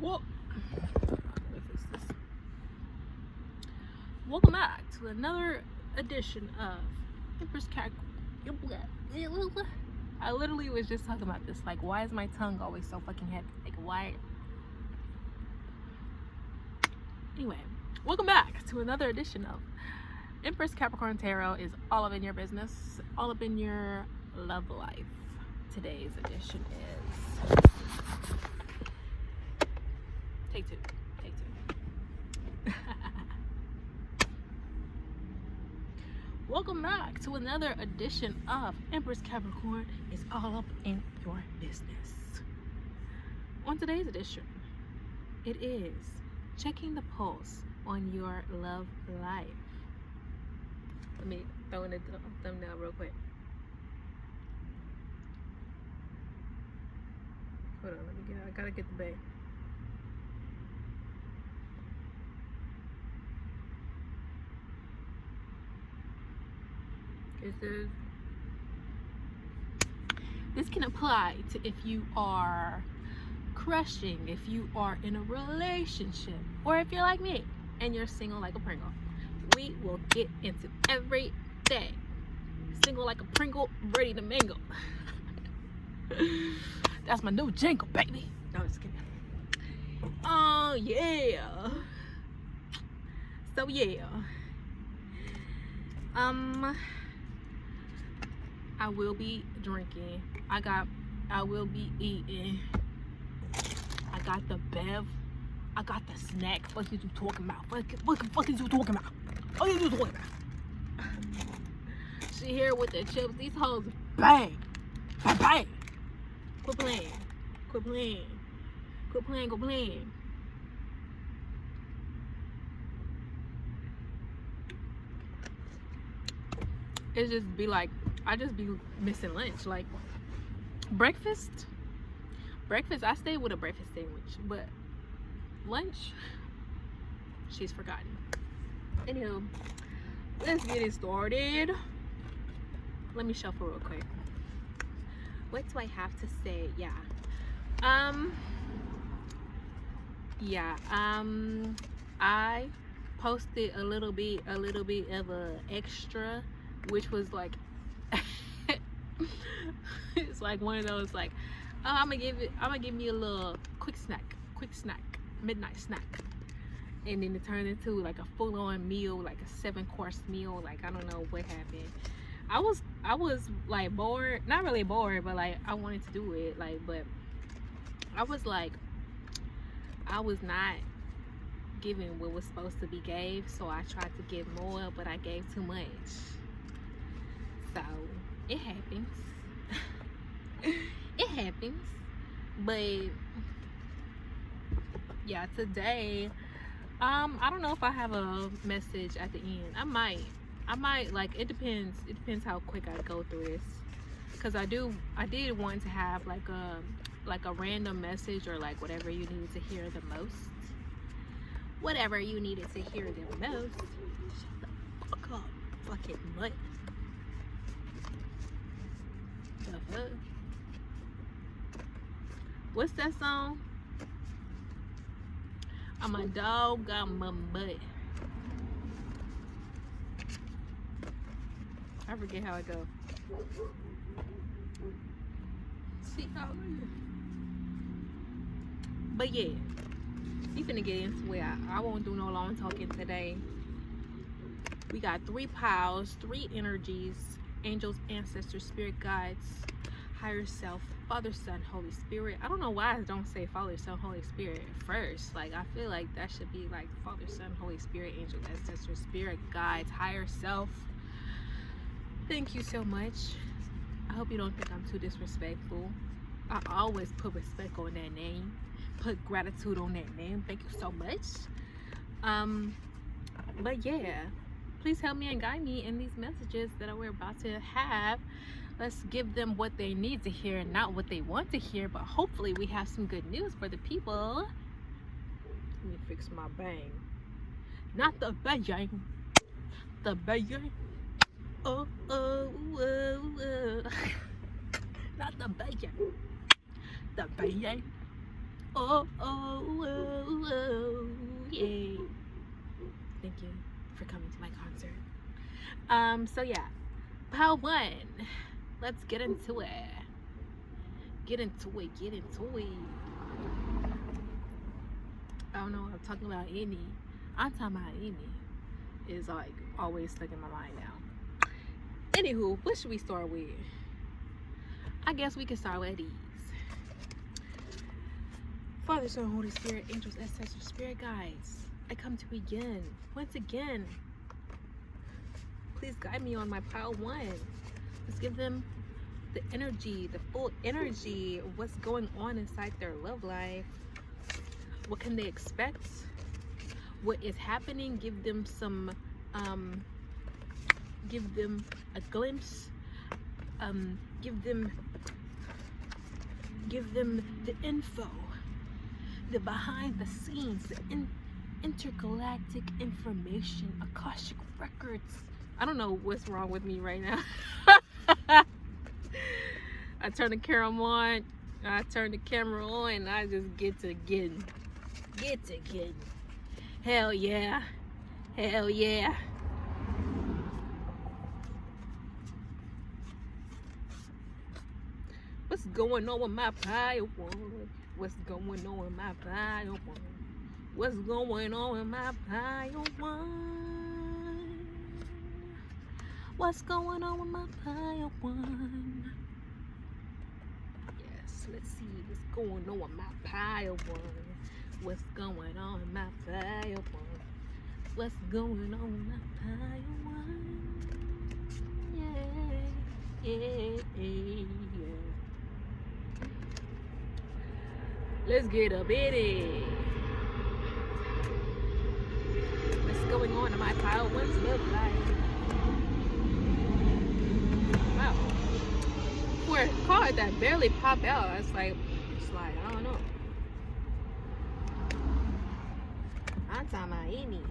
Well, welcome back to another edition of Empress Cat. I literally was just talking about this. Like, why is my tongue always so fucking heavy? Like, why? Anyway, welcome back to another edition of Empress Capricorn Tarot. Is all up in your business, all up in your love life. Today's edition is take two. Welcome back to another edition of Empress Capricorn is all up in your business. On today's edition, it is checking the pulse on your love life. Let me throw in a thumbnail real quick. Hold on, I gotta get the bag. This can apply to if you are crushing, if you are in a relationship, or if you're like me and you're single like a Pringle. We will get into everything. Single like a Pringle, ready to mingle. That's my new jingle, baby. No, I'm just kidding. Oh yeah. So yeah. I will be drinking. I will be eating. I got the bev. I got the snacks. What is you talking about? What is you talking about? What is you talking about? She here with the chips. These hoes bang. Bang bang. Quit playing. Quit playing. Quit playing. Go playing. It just be like, I just be missing lunch. Like breakfast, I stay with a breakfast sandwich, but lunch, she's forgotten. Anywho, let's get it started. Let me shuffle real quick. What do I have to say? I posted a little bit of a extra, which was like it's like one of those like, oh, I'm gonna give me a little quick snack, midnight snack, and then it turned into like a full-on meal, like a 7-course meal. Like, I don't know what happened. I was like bored, not really bored, but like I wanted to do it, like, but I was like, I was not giving what was supposed to be gave, so I tried to give more, but I gave too much. So it happens. It happens. But yeah, today, I don't know if I have a message at the end. I might, like, it depends how quick I go through this, because I did want to have like a random message, or like whatever you needed to hear the most. Whatever you needed to hear the most. Shut the fuck up, fucking mutt. The fuck? What's that song? I'm a dog, got my butt. I forget how it goes. See how? But yeah, we finna get into it. I won't do no long talking today. We got 3 piles, 3 energies: angels, ancestors, spirit guides, higher self, Father, Son, Holy Spirit. I don't know why I don't say Father, Son, Holy Spirit first. Like, I feel like that should be like Father, Son, Holy Spirit, angels, ancestors, spirit guides, higher self. Thank you so much. I hope you don't think I'm too disrespectful. I always put respect on that name, put gratitude on that name. Thank you so much. But yeah, please help me and guide me in these messages that we're about to have. Let's give them what they need to hear, not what they want to hear, but hopefully we have some good news for the people. Let me fix my bang. Not the bang, the bang. Oh, oh, oh, oh. Not the bang. The bang. Oh, oh, oh, oh, yay. Thank you for coming to my concert. So yeah, pile 1. Let's get into it. Get into it. I don't know what I'm talking about. I'm talking about any. Is like always stuck in my mind now. Anywho, what should we start with? I guess we can start with these. Father, Son, Holy Spirit, angels, ancestors, spirit guides, I come to begin. Once again, please guide me on my pile 1. Let's give them the energy, the full energy of what's going on inside their love life. What can they expect? What is happening? Give them some, give them a glimpse. Give them the info, the behind the scenes, the intergalactic information, Akashic records. I don't know what's wrong with me right now. I turn the camera on, and I just get to getting. Hell yeah. What's going on with my pile 1? What's going on with my pile 1? What's going on with my pile 1? What's going on with my pile 1? Yes, let's see what's going on with my pile 1. What's going on with my pile 1? What's going on with my pile 1? Yeah. Let's get up in it. What's going on in my pile 1's look like? Wow. For a card that barely popped out, it's like, I don't know. I'm talking about any.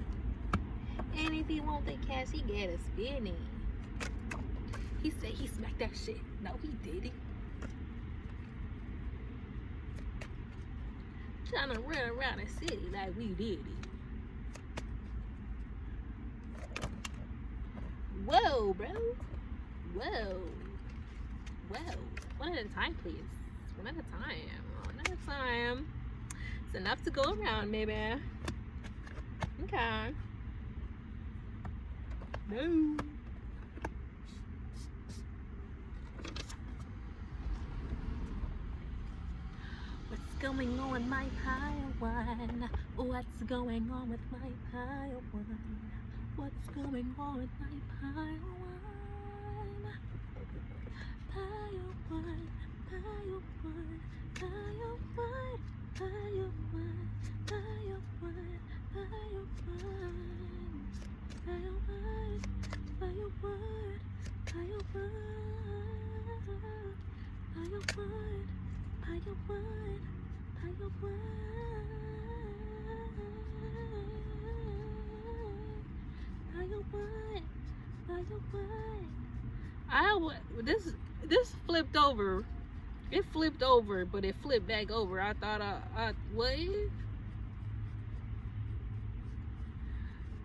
And if he want the cash, he get a spinning. He said he smacked that shit. No, he didn't. Trying to run around the city like we did it. Whoa, bro. Whoa. One at a time, please. One at a time. It's enough to go around, maybe. Okay. No. What's going on with my pile 1? What's going on with my pile 1? What's going on with my pile 1? Pile 1, pile 1, pile 1, pile 1, pile 1, pile 1, pile 1, pile 1, pile 1, pile 1, pile 1. This flipped over. It flipped over, but it flipped back over. I thought what?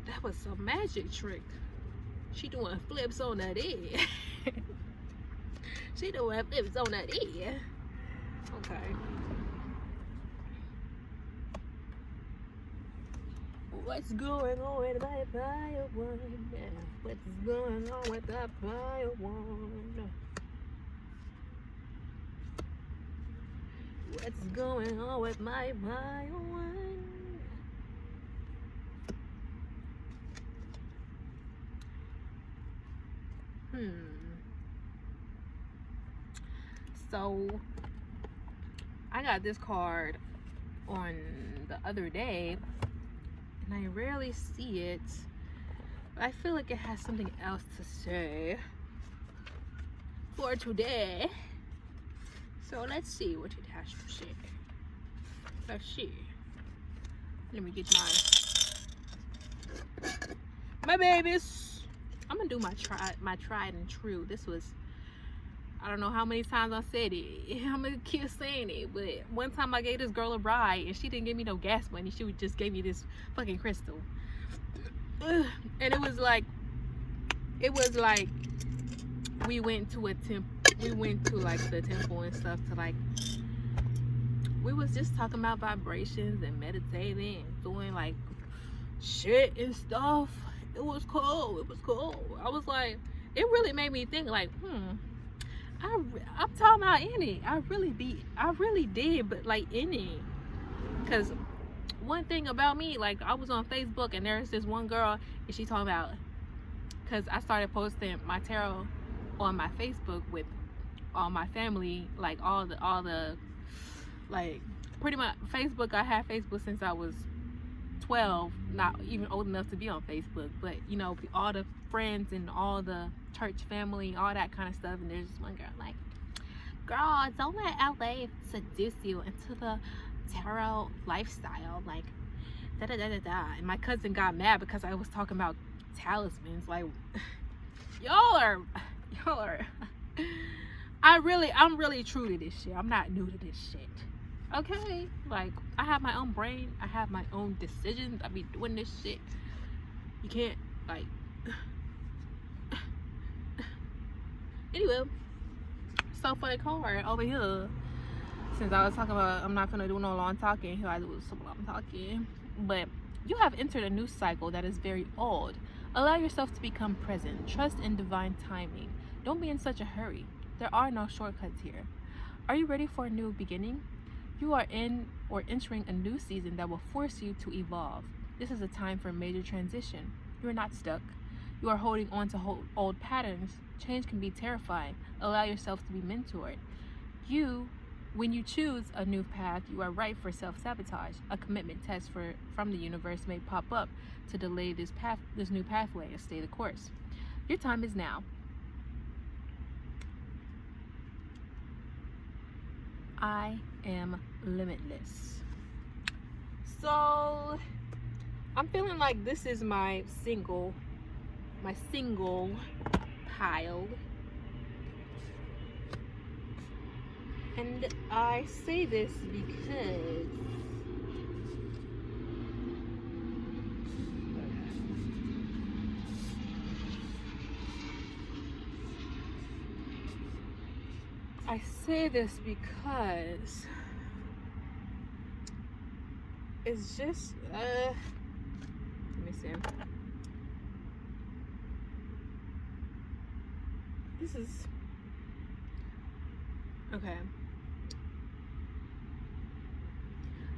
That was some magic trick. She doing flips on that ear. She doing flips on that ear. Okay. What's going on with my pile 1? What's going on with that pile 1? What's going on with my pile 1? So I got this card on the other day, and I rarely see it, but I feel like it has something else to say for today. So let's see what it has to say. Let's see. Let me get my babies. I'm gonna do my tried and true. This was I don't know how many times I said it. I'm gonna keep saying it. But one time I gave this girl a ride and she didn't give me no gas money. She just gave me this fucking crystal. And it was like we went to a temple. We went to like the temple and stuff to like, we was just talking about vibrations and meditating and doing like shit and stuff. It was cool. It was cool. I was like, it really made me think like, I'm talking about in it. I really did, but like in it. Cause one thing about me, like I was on Facebook and there's this one girl and she talking about, cause I started posting my tarot on my Facebook with all my family, like all the like pretty much Facebook. I had Facebook since I was 12, not even old enough to be on Facebook, but you know, all the friends and all the church family, all that kind of stuff. And there's this one girl like, girl, don't let LA seduce you into the tarot lifestyle, like da da da da da. And my cousin got mad because I was talking about talismans. Like, y'all are I'm really true to this shit. I'm not new to this shit. Okay, like I have my own brain, I have my own decisions. I be doing this shit. You can't like anyway. So for the card over here, since I was talking about I'm not gonna do no long talking, here I do some long talking. But you have entered a new cycle that is very old. Allow yourself to become present. Trust in divine timing. Don't be in such a hurry. There are no shortcuts here. Are you ready for a new beginning? You are in or entering a new season that will force you to evolve. This is a time for major transition. You are not stuck. You are holding on to old patterns. Change can be terrifying. Allow yourself to be mentored. When you choose a new path, you are ripe for self-sabotage. A commitment test from the universe may pop up to delay this new pathway and stay the course. Your time is now. I am limitless. So I'm feeling like this is my single pile. And I say this because it's just let me see. This is okay.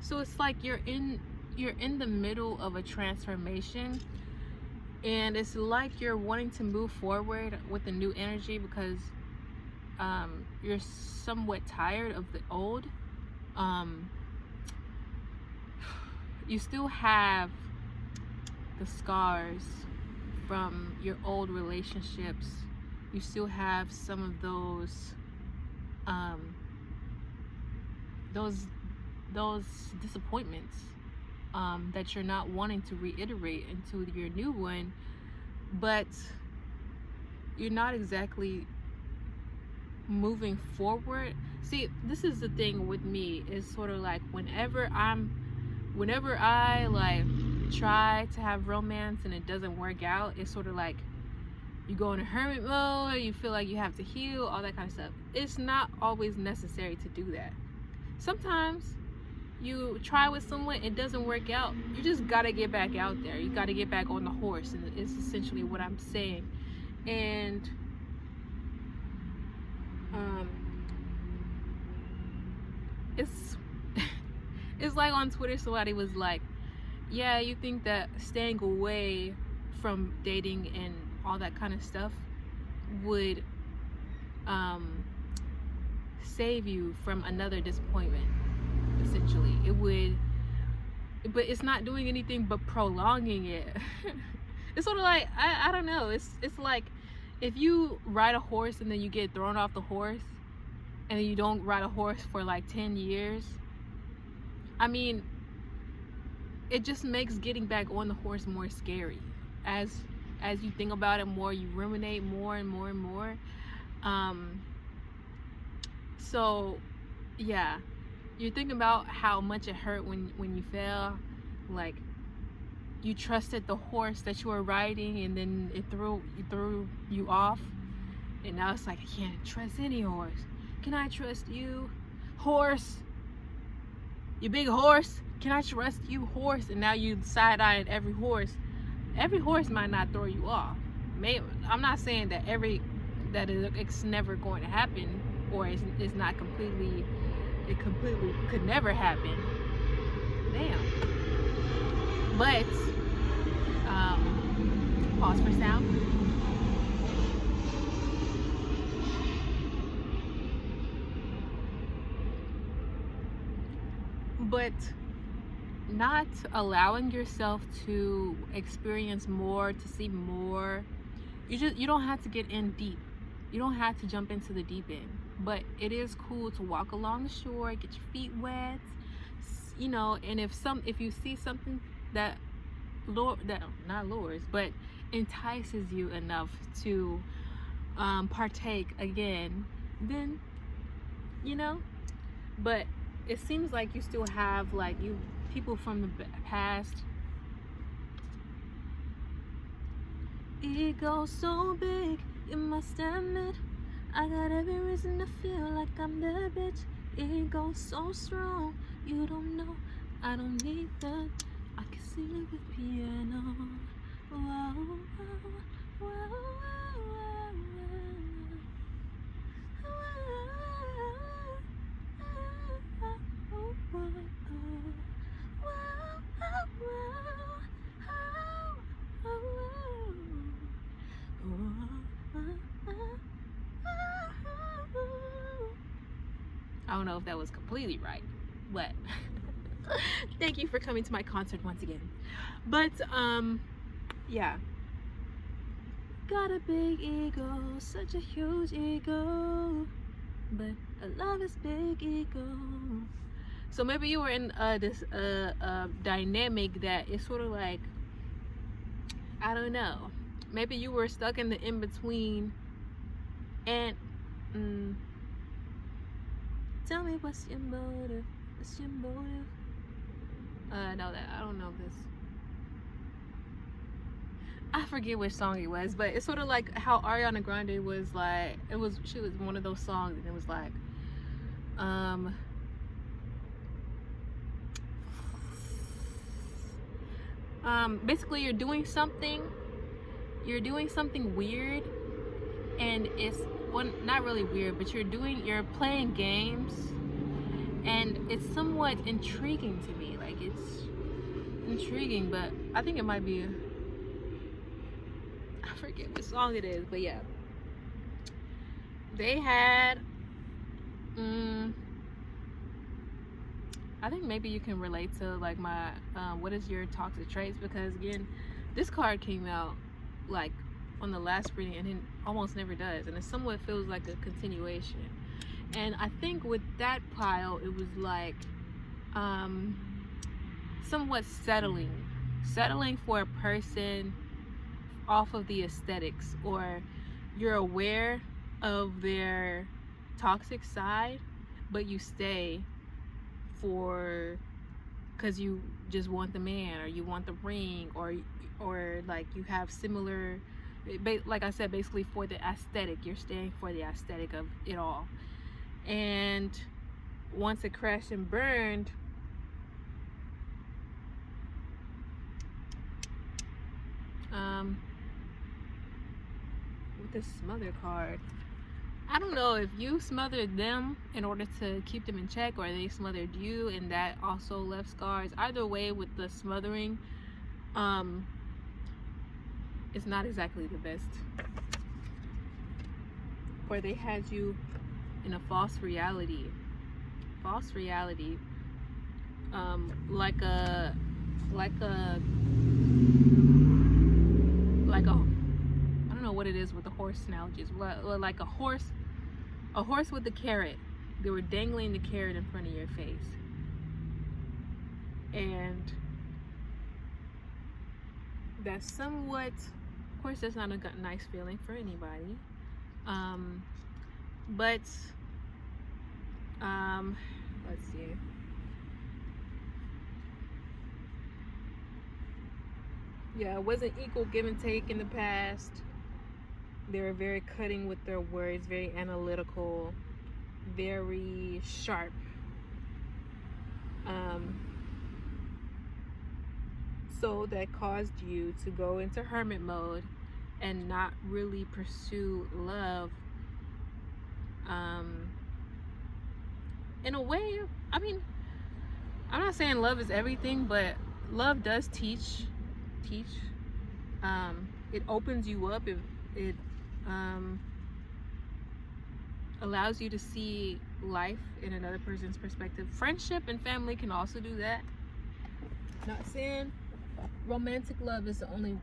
So it's like you're in the middle of a transformation, and it's like you're wanting to move forward with a new energy because you're somewhat tired of the old. You still have the scars from your old relationships. You still have some of those disappointments that you're not wanting to reiterate into your new one, but you're not exactly moving forward. See, this is the thing with me, is sort of like whenever I like try to have romance and it doesn't work out, it's sort of like you go in a hermit mode, you feel like you have to heal, all that kind of stuff. It's not always necessary to do that. Sometimes you try with someone, it doesn't work out, you just gotta get back out there. You gotta get back on the horse, and it's essentially what I'm saying. And it's like on Twitter somebody was like, yeah, you think that staying away from dating and all that kind of stuff would save you from another disappointment. Essentially it would, but it's not doing anything but prolonging it. It's sort of like I don't know, it's like if you ride a horse and then you get thrown off the horse and then you don't ride a horse for like 10 years. I mean, it just makes getting back on the horse more scary. As you think about it more, you ruminate more and more and more. So yeah, you're thinking about how much it hurt when you fell. Like, you trusted the horse that you were riding, and then it threw you off, and now it's like, I can't trust any horse. Can I trust you, horse? You big horse? Can I trust you, horse? And now you side-eyeing every horse. Every horse might not throw you off. I'm not saying that it's never going to happen, or it's not completely. It completely could never happen. Damn. But pause for sound. But not allowing yourself to experience more, to see more. You don't have to get in deep. You don't have to jump into the deep end. But it is cool to walk along the shore, get your feet wet, you know. And if you see something that not lures, but entices you enough to partake again, then, you know. But it seems like you still have, like, people from the past. Ego so big, you must admit, I got every reason to feel like I'm the bitch. Ego so strong, you don't know, I don't need that. I can sing it with piano. Whoa, whoa, whoa, I don't know if that was completely right, but thank you for coming to my concert once again. But yeah, got a big ego, such a huge ego, but I love this big ego. So maybe you were in this dynamic that is sort of like, I don't know, maybe you were stuck in the in-between. And tell me, what's your motive? What's your motive? No, that I don't know this. I forget which song it was, but it's sort of like how Ariana Grande was like, she was one of those songs, and it was like, basically you're doing something weird, and it's, well, not really weird, but you're playing games, and it's somewhat intriguing to me. Like, it's intriguing, but I think it might be I forget what song it is, but yeah, they had I think maybe you can relate to, like, my what is your toxic traits, because again, this card came out like on the last reading, and it almost never does, and it somewhat feels like a continuation. And I think with that pile, it was like somewhat settling for a person off of the aesthetics, or you're aware of their toxic side, but you stay because you just want the man, or you want the ring, or like you have similar, like I said, basically for the aesthetic. You're staying for the aesthetic of it all. And once it crashed and burned, with this smother card, I don't know if you smothered them in order to keep them in check, or they smothered you and that also left scars. Either way, with the smothering, it's not exactly the best. Or they had you in a false reality. Like a I don't know what it is with the horse analogies. Like a horse with a carrot. They were dangling the carrot in front of your face, and that's somewhat, of course, that's not a nice feeling for anybody. But Let's see. Yeah, it wasn't equal give and take in the past. They were very cutting with their words, very analytical, very sharp. So that caused you to go into hermit mode and not really pursue love. In a way, I mean, I'm not saying love is everything, but love does teach. It opens you up. It allows you to see life in another person's perspective. Friendship and family can also do that. Not saying romantic love is the only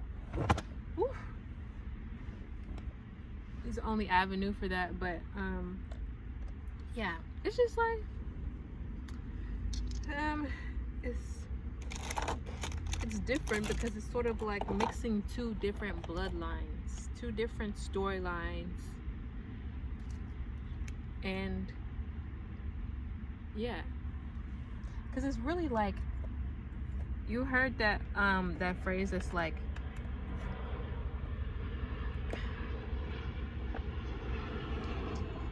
is the only avenue for that, but yeah, it's just like it's different because it's sort of like mixing two different bloodlines, two different storylines, and yeah, because it's really like, you heard that that phrase that's like,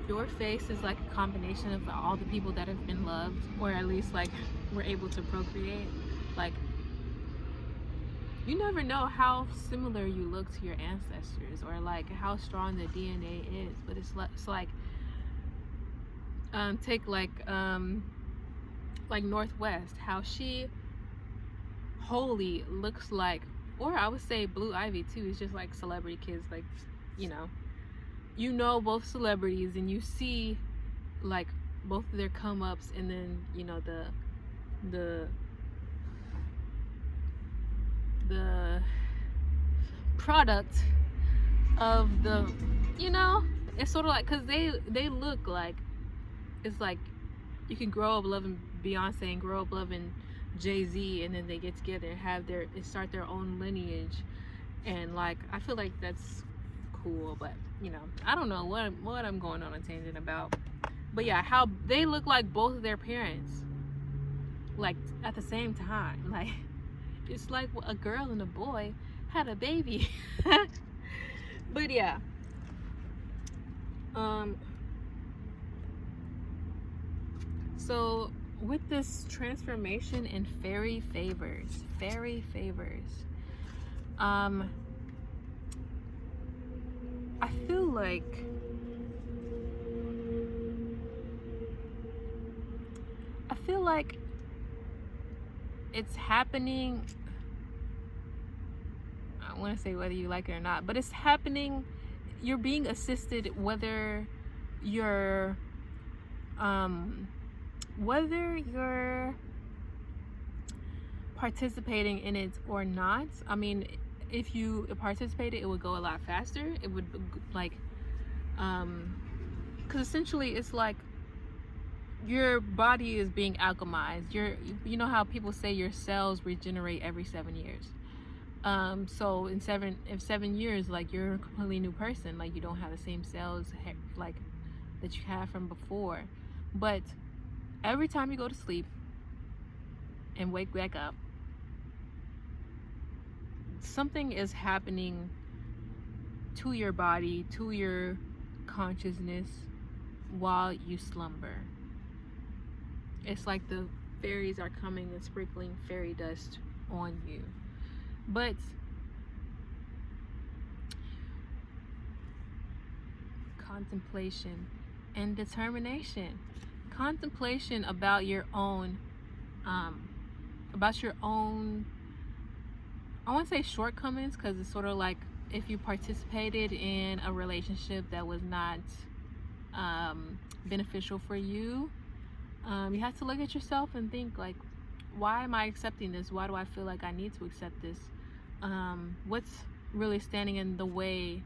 your face is like a combination of all the people that have been loved, or at least like were able to procreate. Like, you never know how similar you look to your ancestors, or like how strong the DNA is, but it's like take like Northwest, how she wholly looks like, or I would say Blue Ivy too, is just like celebrity kids, like, you know both celebrities and you see like both of their come ups, and then the product of the, it's sort of like, because they look like, it's like you can grow up loving Beyonce and grow up loving Jay-Z, and then they get together and start their own lineage, and like I feel like that's cool. But I don't know what I'm going on a tangent about, but yeah, how they look like both of their parents, like at the same time, like it's like a girl and a boy had a baby. But yeah, so with this transformation in fairy favors, I feel like it's happening. I want to say whether you like it or not, but it's happening. You're being assisted, whether you're participating in it or not. I mean, if you participated, it would go a lot faster. It would like, because essentially it's like your body is being alchemized. You know how people say your cells regenerate every 7 years. So in 7 years, like, you're a completely new person. Like, you don't have the same cells like that you had from before. But every time you go to sleep and wake back up, something is happening to your body, to your consciousness while you slumber. It's like the fairies are coming and sprinkling fairy dust on you. But contemplation and determination. Contemplation about your own, I want to say shortcomings, because it's sort of like if you participated in a relationship that was not beneficial for you, you have to look at yourself and think, like, why am I accepting this? Why do I feel like I need to accept this? What's really standing in the way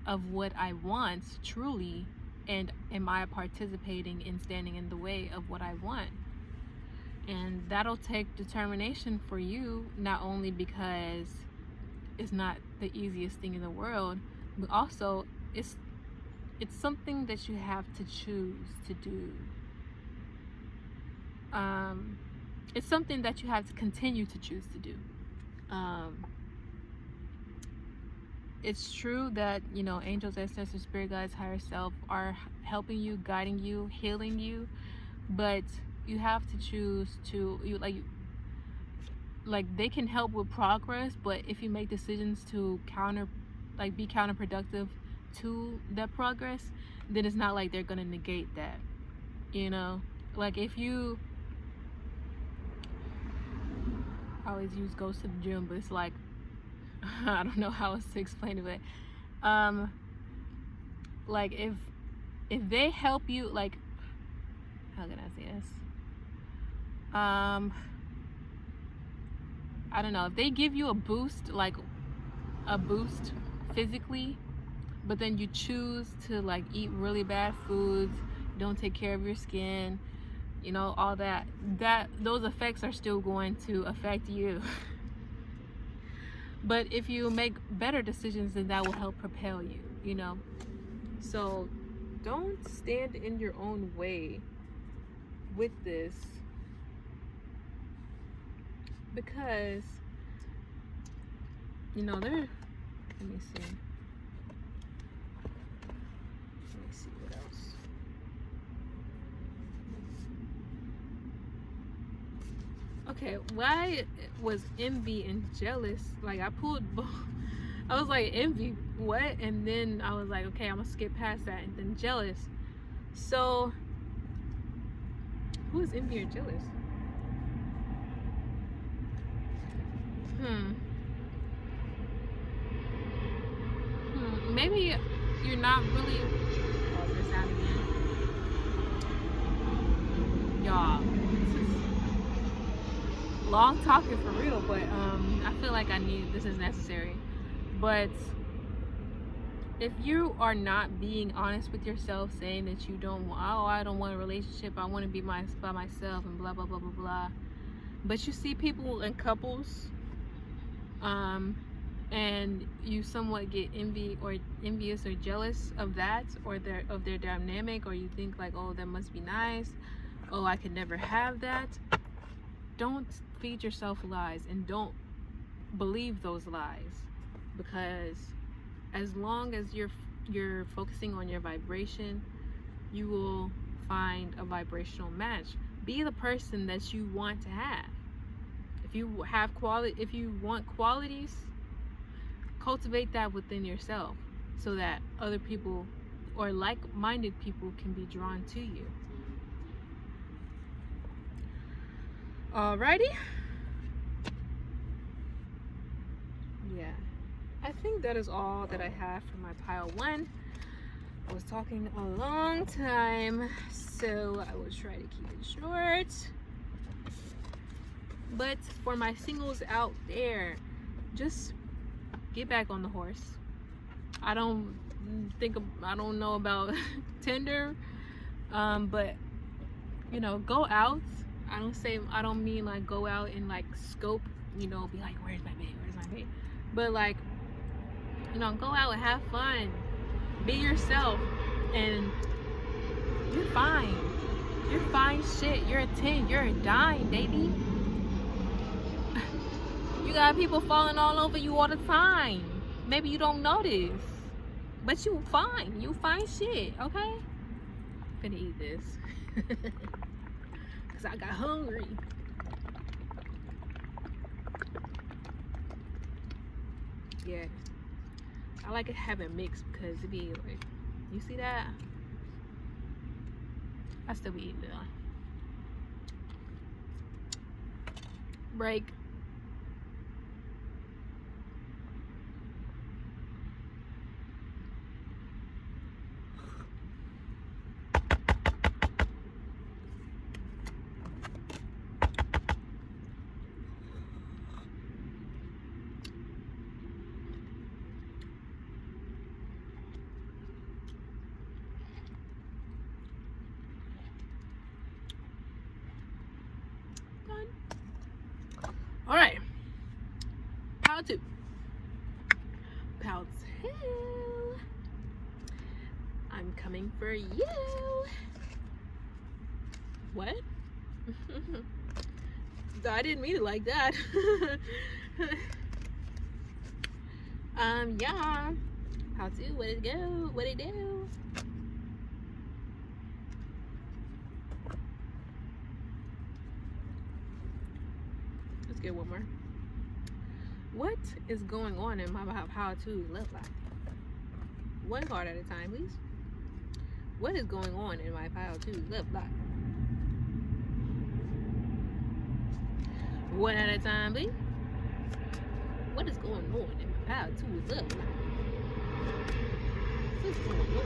of what I want truly, and am I participating in standing in the way of what I want? And that'll take determination for you, not only because it's not the easiest thing in the world, but also it's something that you have to choose to do. it's something that you have to continue to choose to do. It's true that, you know, angels, ancestors, spirit guides, higher self are helping you, guiding you, healing you, but you have to choose to, like they can help with progress, but if you make decisions to be counterproductive to that progress, then it's not like they're gonna negate that, you know. Like if you, I always use goes to the gym, but it's like I don't know how else to explain it, but like if they help you, like, how can I say this, I don't know, if they give you a boost, like a boost physically, but then you choose to like eat really bad foods, don't take care of your skin, you know, all that those effects are still going to affect you. But if you make better decisions, then that will help propel you, you know. So don't stand in your own way with this, because, you know, let me see what else. Okay, why was envy and jealous? Like I pulled both. I was like, envy, what? And then I was like, okay, I'm gonna skip past that. And then jealous. So who is envy or jealous? Maybe you're not really. Oh, this out again. Y'all, this is long talking for real, but I feel like this is necessary. But if you are not being honest with yourself, saying that you don't want, oh, I don't want a relationship, I want to be by myself and blah blah blah blah blah, but you see people in couples, and you somewhat get envious or jealous of that, or their dynamic, or you think like, oh, that must be nice, oh, I could never have that. Don't feed yourself lies, and don't believe those lies, because as long as you're focusing on your vibration, you will find a vibrational match. Be the person that you want to have. If you want qualities, cultivate that within yourself, so that other people or like-minded people can be drawn to you. Alrighty. Yeah, I think that is all that I have for my pile 1. I was talking a long time, so I will try to keep it short. But for my singles out there, just get back on the horse. I don't know about Tinder, but you know, go out. I don't mean like go out and like scope, you know, be like, where's my babe, but like, you know, go out and have fun, be yourself, and you're fine shit. You're a 10, you're a dime, baby. You got people falling all over you all the time. Maybe you don't notice, but you fine shit, okay? I'm finna eat this because I got hungry. Yeah, I like it having mixed, because it be like, you see that? I still be eating it. Break. All right, pile 2. Pile 2. I'm coming for you. What? I didn't mean it like that. Yeah. How to? What it go? What it do? Let's get one more. What is going on in my how to love life? One card at a time, please. What is going on in my how to love life? One at a time, please. What is going on in my how to love life? What's going on?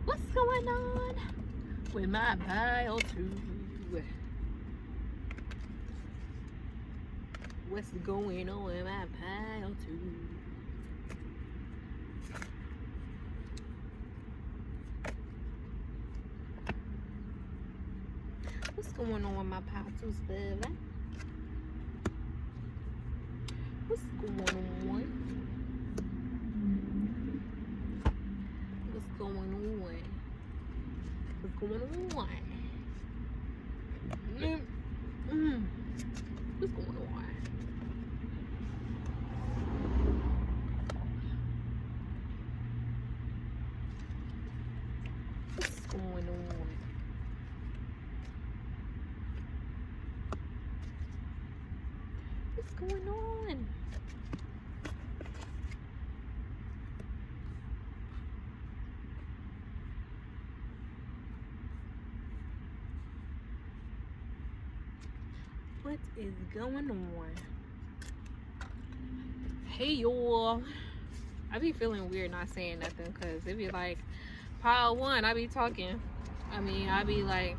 What's going on with my pile too? What's going on with my pile too? What's going on with my pile too, stuff? What's going on? What's going on? What's going on? What's going on? What's going on? What's going on? What is going on? Hey y'all. I be feeling weird not saying nothing because it be like pile one, I be talking. I be like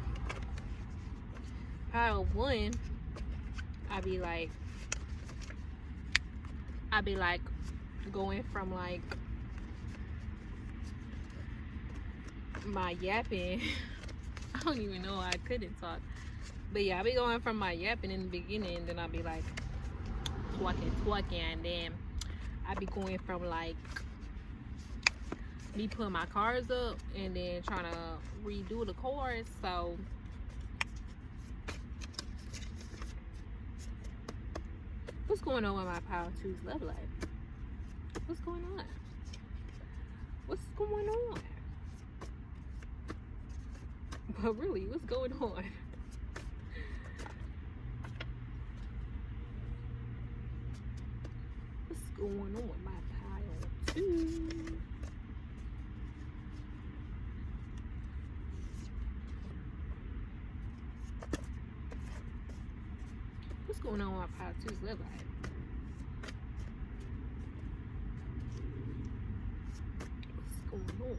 pile one, I be like going from like my yapping. I don't even know I couldn't talk. But yeah, I be going from my yapping in the beginning, and then I be like twerking, and then I be going from like me putting my cars up and then trying to redo the chorus. So what's going on with my Power 2's love life? What's going on? What's going on? But really, what's going on? What's going on with my Power 2? What's going on with my Power 2's love life? What's going on?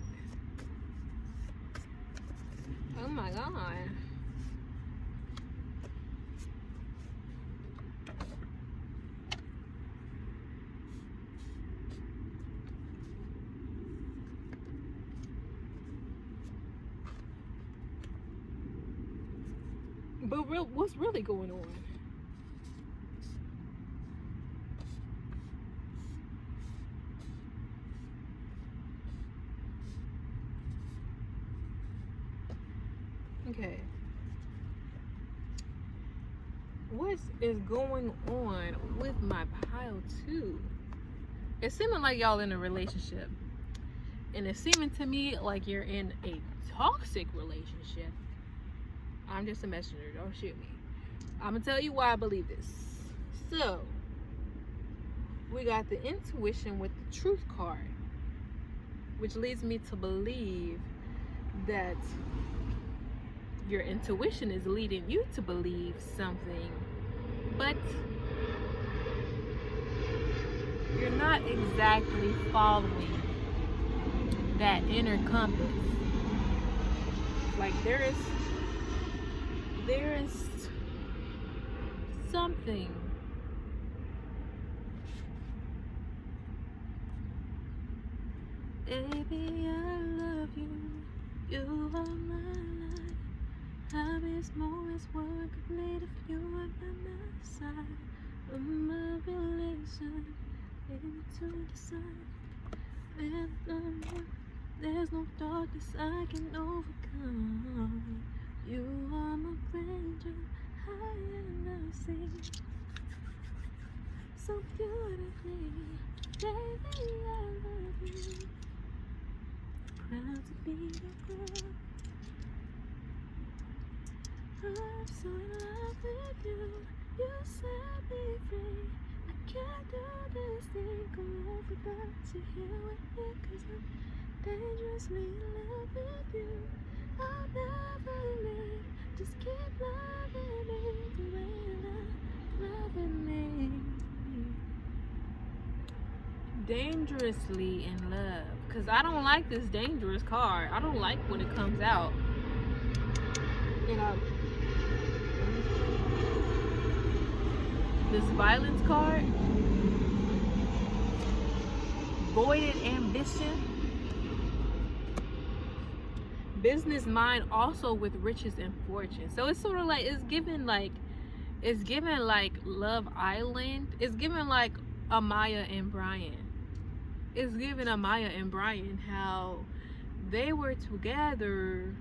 Oh my god. But what's really going on? Okay. What is going on with my Pile 2? It's seeming like y'all in a relationship. And it's seeming to me like you're in a toxic relationship. I'm just a messenger, don't shoot me. I'm gonna tell you why I believe this. So, we got the intuition with the truth card, which leads me to believe that your intuition is leading you to believe something, but you're not exactly following that inner compass. Like there is something baby, I love you. You are my life. happiest moments were complete if you were by my side. I'm a relation to decide. There's no darkness I can overcome. You are my ranger, high in the sea. So beautifully, baby, I love you. Proud to be your girl. I'm so in love with you. You set me free. I can't do this thing alone without you here with me. 'Cause I'm dangerously in love with you. I'll never leave. Just keep loving me the way you loving me. Dangerously in love. 'Cause I don't like this dangerous card. I don't like when it comes out. You know, this violence card, voided ambition, business mind, also with riches and fortune. So it's sort of like, it's given like Love Island. It's given like Amaya and Brian. It's given Amaya and Brian, how they were together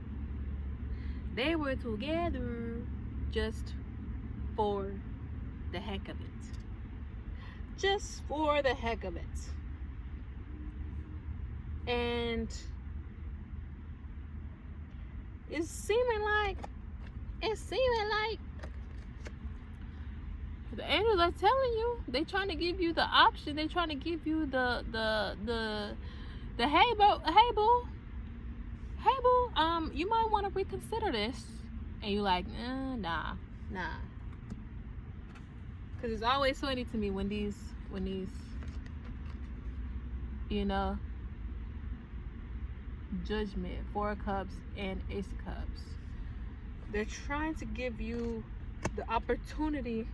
just for the heck of it. Just for the heck of it. And it's seeming like the angels are telling you, they trying to give you the option, they trying to give you the hey boo, you might want to reconsider this. And you like, nah. Because it's always funny to me when these, you know, Judgment, Four of Cups, and Ace of Cups. They're trying to give you the opportunity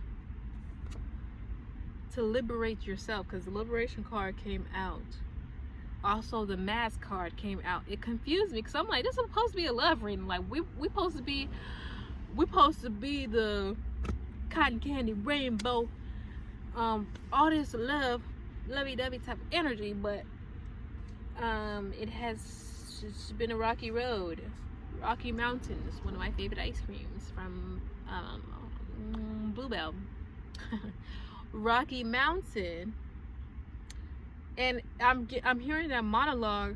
to liberate yourself, because the Liberation card came out. Also, the Mask card came out. It confused me because I'm like, this is supposed to be a love reading. Like we supposed to be the cotton candy rainbow, all this lovey-dovey type of energy, but it has just been a rocky road. Rocky Mountains, one of my favorite ice creams from Bluebell. Rocky Mountain. And I'm hearing that monologue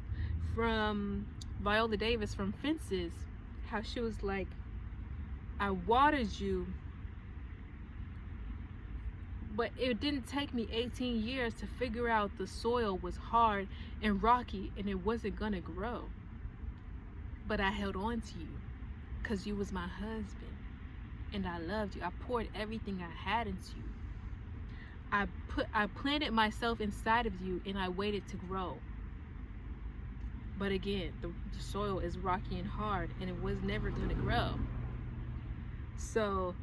from Viola Davis from Fences, how she was like, I watered you, but it didn't take me 18 years to figure out the soil was hard and rocky and it wasn't gonna grow. But I held on to you because you was my husband and I loved you. I poured everything I had into you. I planted myself inside of you and I waited to grow. But again, the soil is rocky and hard and it was never going to grow. So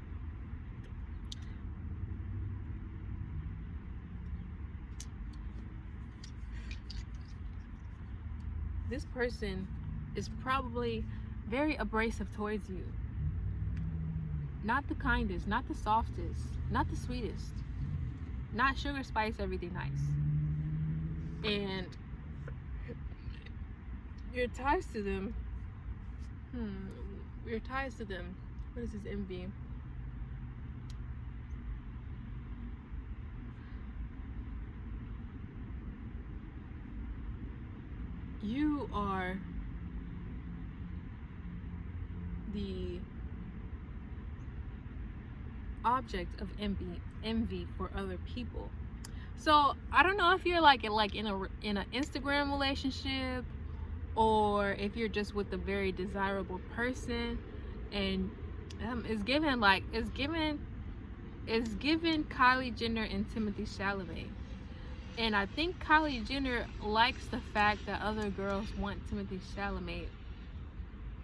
this person is probably very abrasive towards you. Not the kindest, not the softest, not the sweetest. Not sugar, spice, everything nice. And your ties to them, what is this envy? You are the object of envy for other people. So I don't know if you're like in an Instagram relationship, or if you're just with a very desirable person, and it's given Kylie Jenner and Timothy Chalamet. And I think Kylie Jenner likes the fact that other girls want Timothy Chalamet.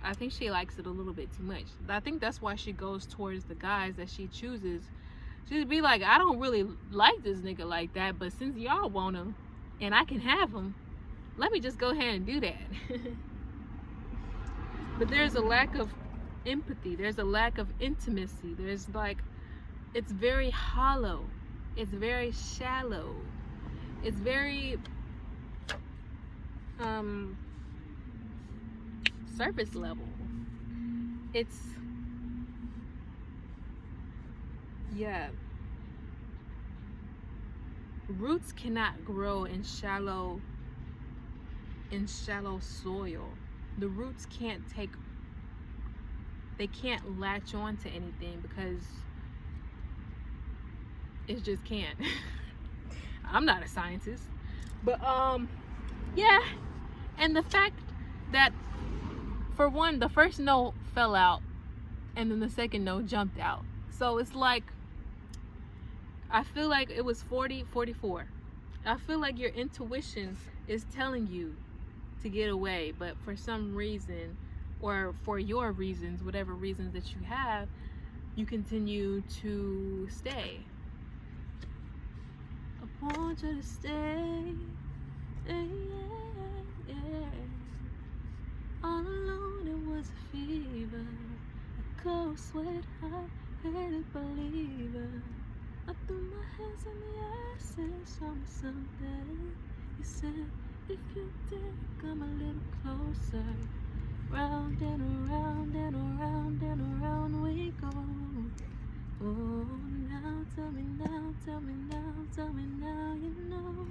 I think she likes it a little bit too much. I think that's why she goes towards the guys that she chooses. She'd be like, I don't really like this nigga like that, but since y'all want him and I can have him, let me just go ahead and do that. But there's a lack of empathy. There's a lack of intimacy. There's like, it's very hollow. It's very shallow. It's very surface level. It's, yeah. Roots cannot grow in shallow soil. The roots can't latch on to anything because it just can't. I'm not a scientist, but yeah. And the fact that, for one, the first note fell out and then the second note jumped out, so it's like, I feel like it was 40-44. I feel like your intuition is telling you to get away, but for some reason, or for your reasons, whatever reasons that you have, you continue to stay. I want you to stay. Yeah, yeah. All alone it was a fever, a cold sweat, hot-headed believer. I threw my hands in the air, said, show me something. You said, if you did, come a little closer. Round and around and around and around we go. Oh, now tell me now, tell me now, tell me now, you know.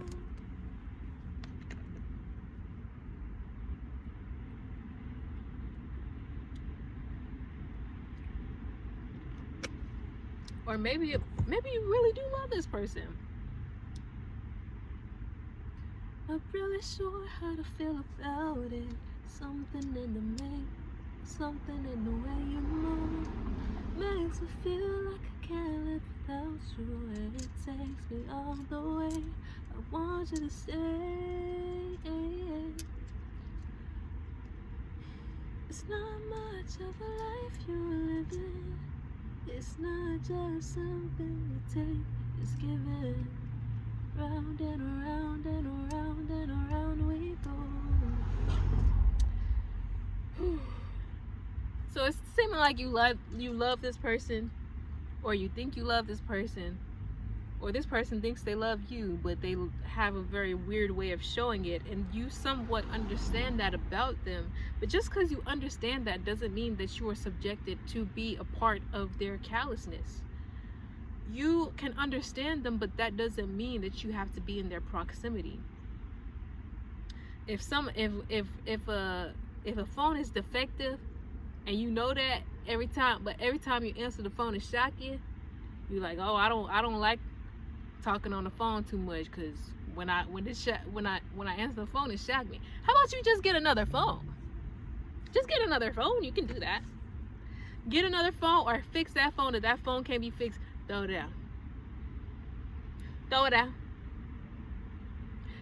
Or maybe you really do love this person. Not really sure how to feel about it. Something in the make, something in the way you move makes me feel like I can't live without you, and it takes me all the way. I want you to stay. It's not much of a life you're living. It's not just something you take, it's given. Round and around and around and around we go. So it's seeming like you love this person, or you think you love this person, or this person thinks they love you, but they have a very weird way of showing it, and you somewhat understand that about them. But just because you understand that doesn't mean that you are subjected to be a part of their callousness. You can understand them, but that doesn't mean that you have to be in their proximity. If a phone is defective and you know that every time you answer the phone, it's shocking, you're like, oh, I don't like talking on the phone too much, because when I answer the phone, it shocked me. How about you just get another phone? Just get another phone. You can do that. Get another phone, or fix that phone. If that phone can't be fixed, throw it out. Throw it out.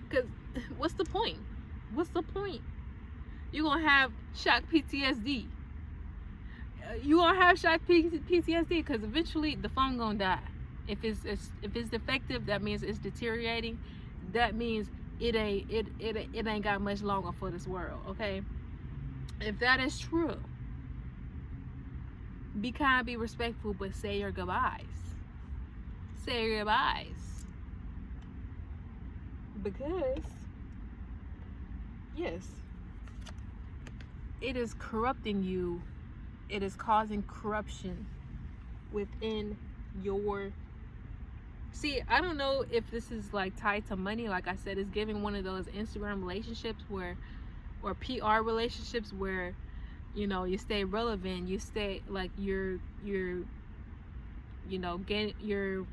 Because what's the point? What's the point? You're going to have shock PTSD. You're going to have shock PTSD because eventually the phone going to die. If it's defective, that means it's deteriorating. That means it ain't got much longer for this world, okay? If that is true, be kind, be respectful, but say your goodbyes. Say your goodbyes. Because, yes, it is corrupting you. It is causing corruption within your... See, I don't know if this is like tied to money. Like I said, it's giving one of those Instagram relationships where, or PR relationships where, you know, you stay relevant, you stay like you're you know, you're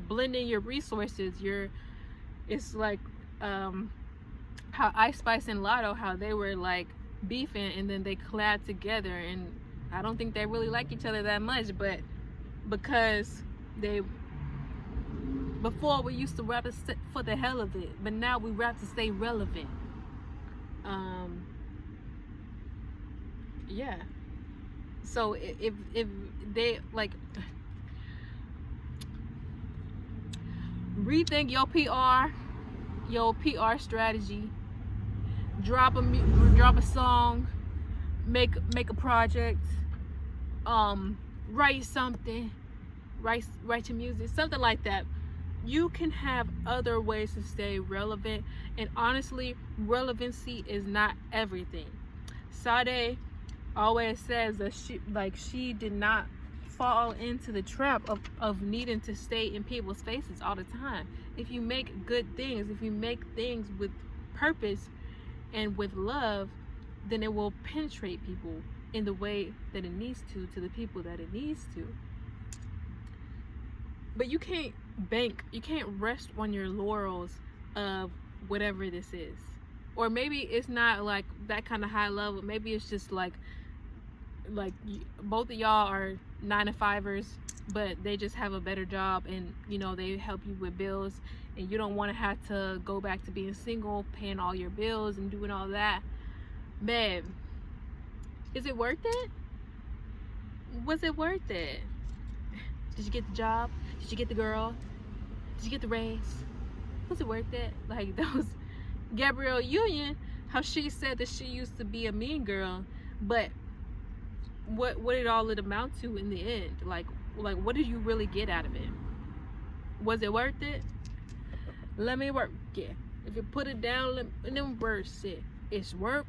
blending your resources. It's like how Ice Spice and Lotto, how they were like beefing and then they collabed together, and I don't think they really like each other that much, but because before we used to rap for the hell of it, but now we rap to stay relevant. Yeah. So if they like rethink your PR strategy, drop a song, make a project, write something, write your music, something like that. You can have other ways to stay relevant, and honestly, relevancy is not everything. Sade always says that she did not fall into the trap of needing to stay in people's faces all the time. If you make good things, if you make things with purpose and with love, then it will penetrate people in the way that it needs to the people that it needs to. But you can't rest on your laurels of whatever this is. Or maybe it's not like that kind of high level. Maybe it's just like both of y'all are 9-to-5ers, but they just have a better job, and you know, they help you with bills, and you don't want to have to go back to being single, paying all your bills and doing all that. Babe, is it worth it? Was it worth it? Did you get the job? Did you get the girl? Did you get the raise? Was it worth it? Like, that was Gabrielle Union, how she said that she used to be a mean girl, but what did all it amount to in the end? Like what did you really get out of it? Was it worth it? Let me work it. If you put it down, let me reverse it. It's worth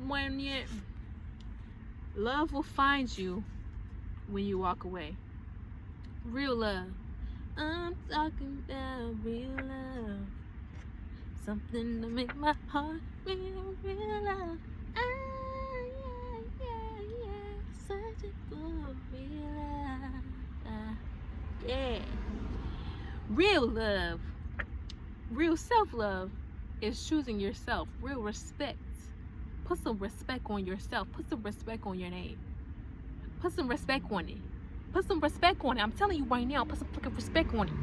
when yet. Love will find you when you walk away. Real love. I'm talking about real love. Something to make my heart real love. Searching for real love. Yeah. Real love, real self-love is choosing yourself. Real respect. Put some respect on yourself. Put some respect on your name. Put some respect on it. Put some respect on it. I'm telling you right now, put some fucking respect on it.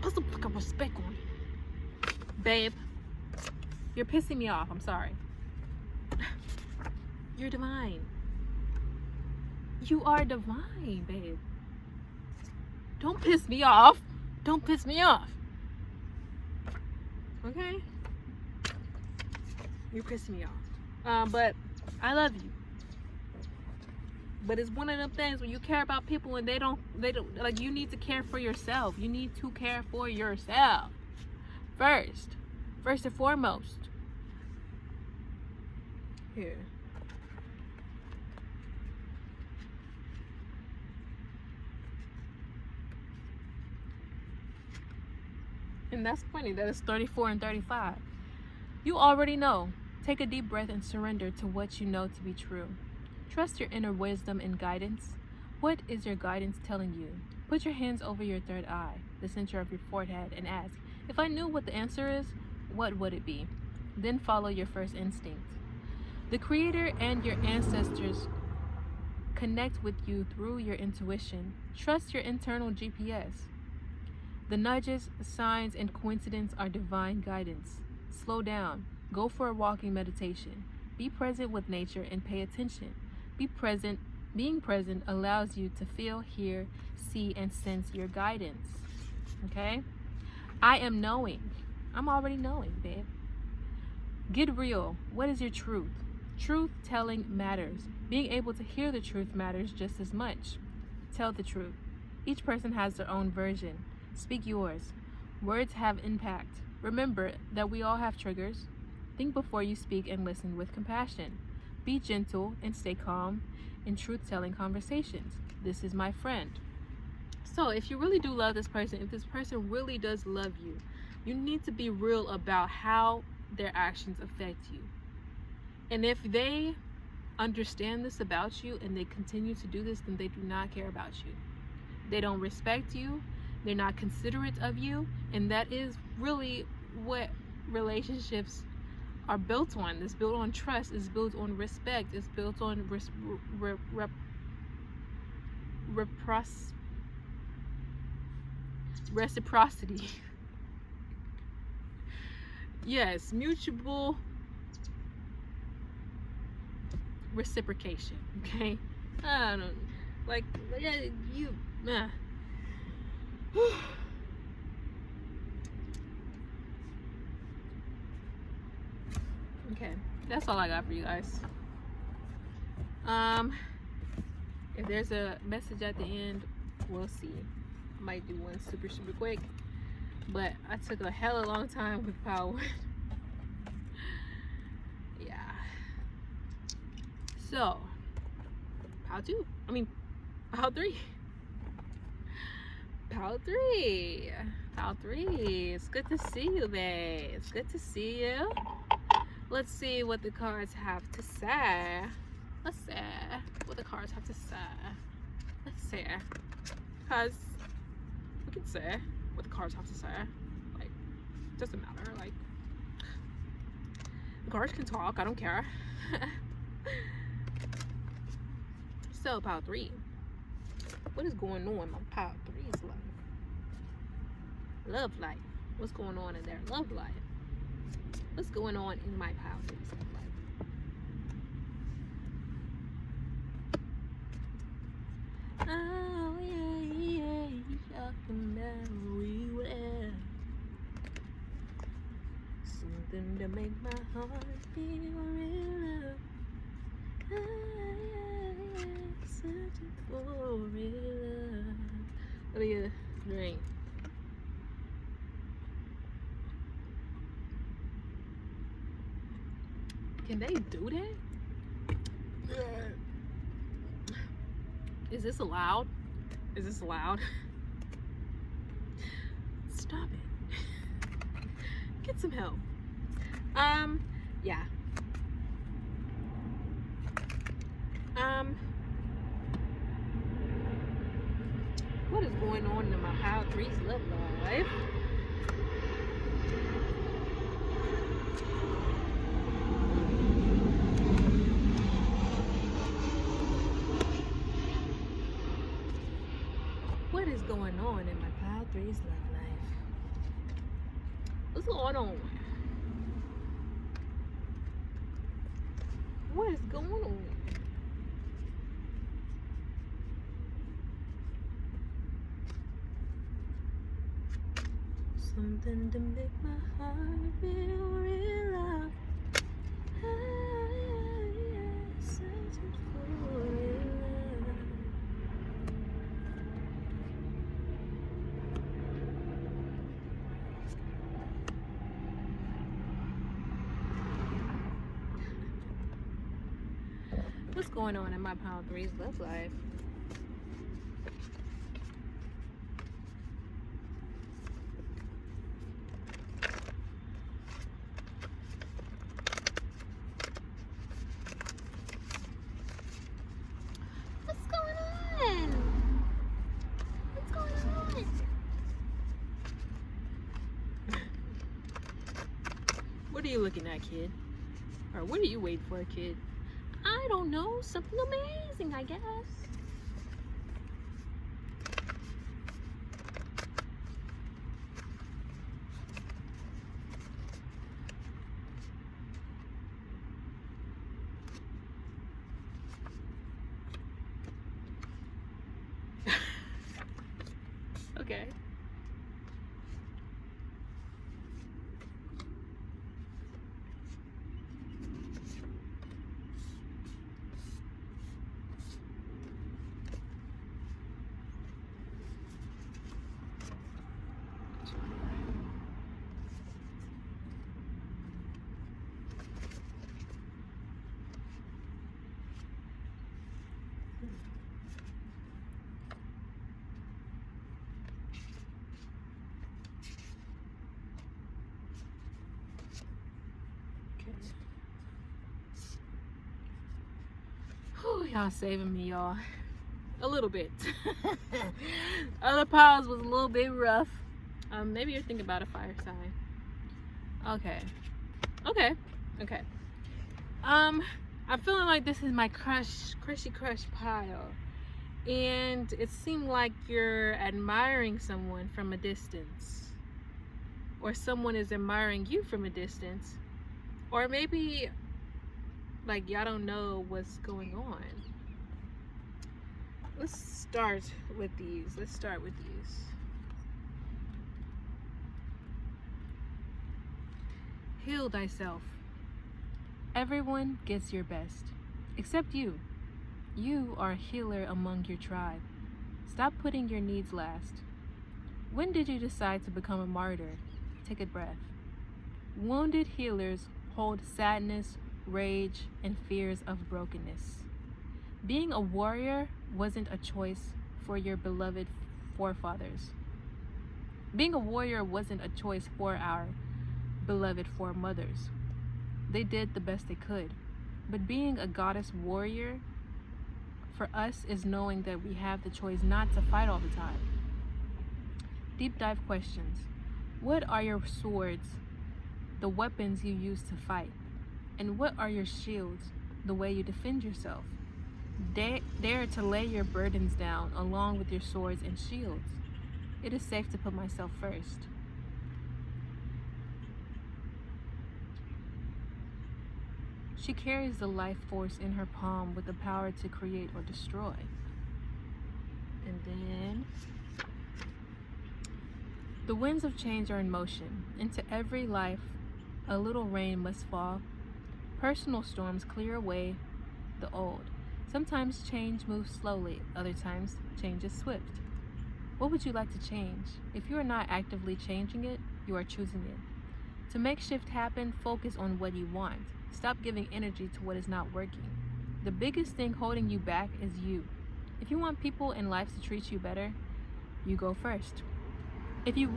Put some fucking respect on it. Babe, you're pissing me off. I'm sorry. You're divine. You are divine, babe. Don't piss me off. Don't piss me off. Okay? You're pissing me off. But I love you. But it's one of them things when you care about people and they don't like, you need to care for yourself. You need to care for yourself first and foremost. Here. And that's funny that it's 34 and 35. You already know. Take a deep breath and surrender to what you know to be true. Trust your inner wisdom and guidance. What is your guidance telling you? Put your hands over your third eye, the center of your forehead, and ask, if I knew what the answer is, what would it be? Then follow your first instinct. The Creator and your ancestors connect with you through your intuition. Trust your internal GPS. The nudges, signs, and coincidence are divine guidance. Slow down. Go for a walking meditation. Be present with nature and pay attention. Be present. Being present allows you to feel, hear, see, and sense your guidance. Okay? I am knowing. I'm already knowing, babe. Get real. What is your truth? Truth telling matters. Being able to hear the truth matters just as much. Tell the truth. Each person has their own version. Speak yours. Words have impact. Remember that we all have triggers. Think before you speak and listen with compassion. Be gentle and stay calm in truth-telling conversations. This is my friend. So if you really do love this person, if this person really does love you, you need to be real about how their actions affect you. And if they understand this about you and they continue to do this, then they do not care about you. They don't respect you. They're not considerate of you. And that is really what relationships are built on. It's built on trust. It's built on respect. It's built on reciprocity. Yes, mutual reciprocation. Okay, I don't know, like, you. Okay, that's all I got for you guys. If there's a message at the end, we'll see. I might do one super quick, but I took a hella long time with pile 1. Yeah. So pile 2. I mean pile 3. Pile 3. Pile 3. It's good to see you, babe. It's good to see you. Let's see what the cards have to say. Let's see what the cards have to say. Let's see. Because we can say what the cards have to say. Like, doesn't matter. Like, the cards can talk. I don't care. So, pile 3. What is going on in my pile 3's life? Love life. What's going on in their love life? What's going on in my pile 3's love life? Oh yeah, talking about we will. Something to make my heart feel real love. Searching for real love. Let me get a drink. Can they do that? Is this allowed? Is this allowed? Stop it. Get some help. Yeah. What is going on in my pile 3's love life? What is going on in my pile 3's love life? What's going on? What is going on? Something to make my heart feel real love. Searching for real love. What's going on in my pile 3's love life? What's going on? What's going on? What are you looking at, kid? Or what are you waiting for, kid? I don't know, something amazing, I guess. Okay. Y'all saving me, y'all. A little bit. Other piles was a little bit rough. Maybe you're thinking about a fire sign. Okay. I'm feeling like this is my crushy crush pile. And it seemed like you're admiring someone from a distance. Or someone is admiring you from a distance. Or maybe like y'all don't know what's going on. Let's start with these. Heal thyself. Everyone gets your best, except you. You are a healer among your tribe. Stop putting your needs last. When did you decide to become a martyr? Take a breath. Wounded healers hold sadness, rage, and fears of brokenness. Being a warrior wasn't a choice for your beloved forefathers. Being a warrior wasn't a choice for our beloved foremothers. They did the best they could. But being a goddess warrior for us is knowing that we have the choice not to fight all the time. Deep dive questions. What are your swords, the weapons you use to fight? And what are your shields, the way you defend yourself? Dare to lay your burdens down along with your swords and shields. It is safe to put myself first. She carries the life force in her palm with the power to create or destroy. And then, the winds of change are in motion. Into every life, a little rain must fall. Personal storms clear away the old. Sometimes change moves slowly, other times change is swift. What would you like to change? If you are not actively changing it, you are choosing it. To make shift happen, focus on what you want. Stop giving energy to what is not working. The biggest thing holding you back is you. If you want people in life to treat you better, you go first. If you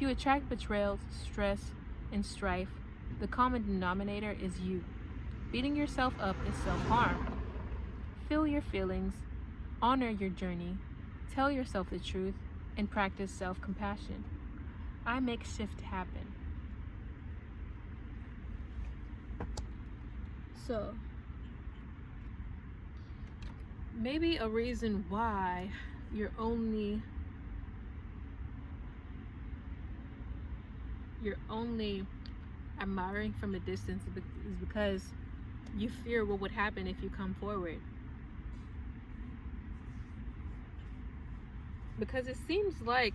attract betrayals, stress, and strife, the common denominator is you. Beating yourself up is self-harm. Feel your feelings, honor your journey, tell yourself the truth, and practice self-compassion. I make shift happen. So, maybe a reason why you're only admiring from a distance is because you fear what would happen if you come forward. Because it seems like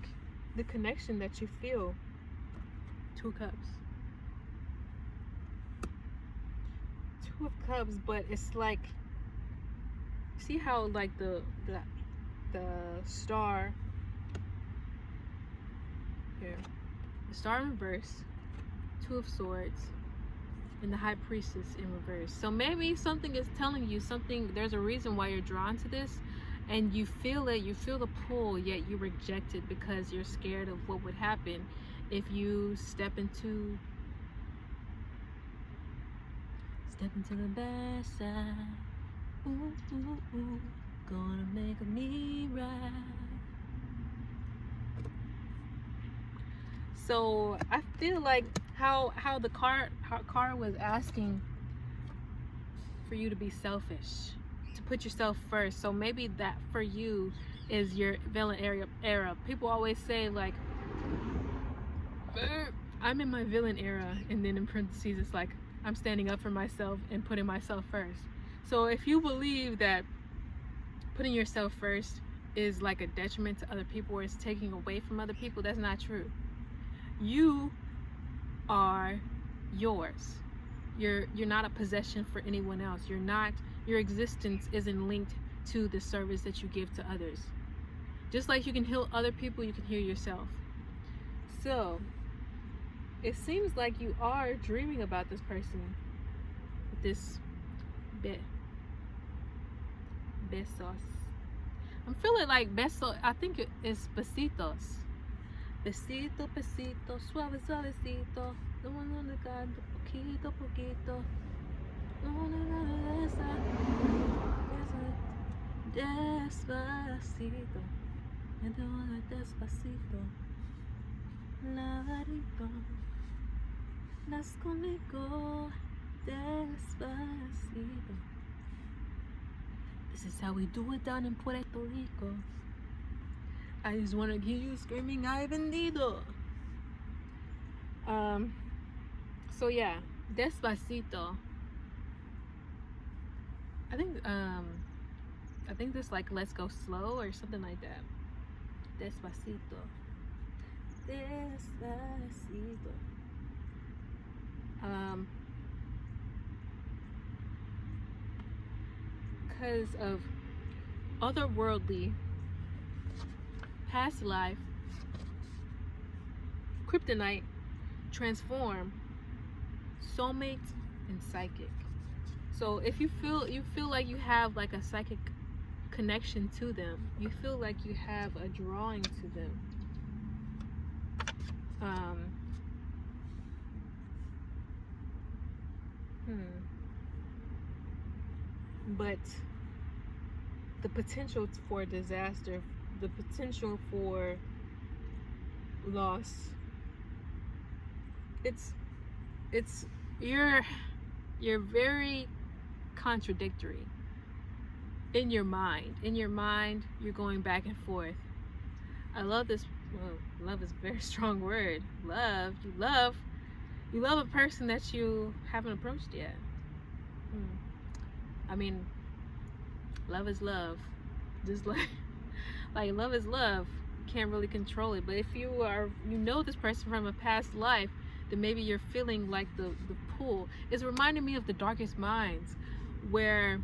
the connection that you feel. 2 cups. 2 of cups, but it's like, see how like the star here, the star in reverse, 2 of swords, and the high priestess in reverse. So maybe something is telling you something. There's a reason why you're drawn to this, and you feel it, you feel the pull, yet you reject it because you're scared of what would happen if you step into the bad side. Ooh, ooh, ooh, gonna make me right. So I feel like how the car was asking for you to be selfish, to put yourself first. So maybe that for you is your villain era. People always say like, I'm in my villain era, and then in parentheses it's like, I'm standing up for myself and putting myself first. So if you believe that putting yourself first is like a detriment to other people or it's taking away from other people, that's not true. You are yours. You're not a possession for anyone else. Your existence isn't linked to the service that you give to others. Just like you can heal other people, you can heal yourself. So it seems like you are dreaming about this person, this besos. I'm feeling like beso. I think it is besitos. Besito, besito, suave, suavecito. The one on the God, poquito, poquito. Despacito. And the one despacito. Lavadito. Las conmigo. Despacito. This is how we do it down in Puerto Rico. I just want to hear you screaming, "Ay vendido." So yeah, Despacito. I think this like Let's Go Slow or something like that. Despacito. Despacito. because of otherworldly, past life, kryptonite, transform, soulmate, and psychic. So if you feel like you have like a psychic connection to them, you feel like you have a drawing to them. But the potential for disaster, the potential for loss, it's you're very contradictory in your mind. In your mind, you're going back and forth. I love this. Well, love is a very strong word. Love, you love a person that you haven't approached yet. I mean, love is love. Just like love is love. You can't really control it. But if you know this person from a past life, then maybe you're feeling like the pull. It's reminding me of The Darkest Minds, where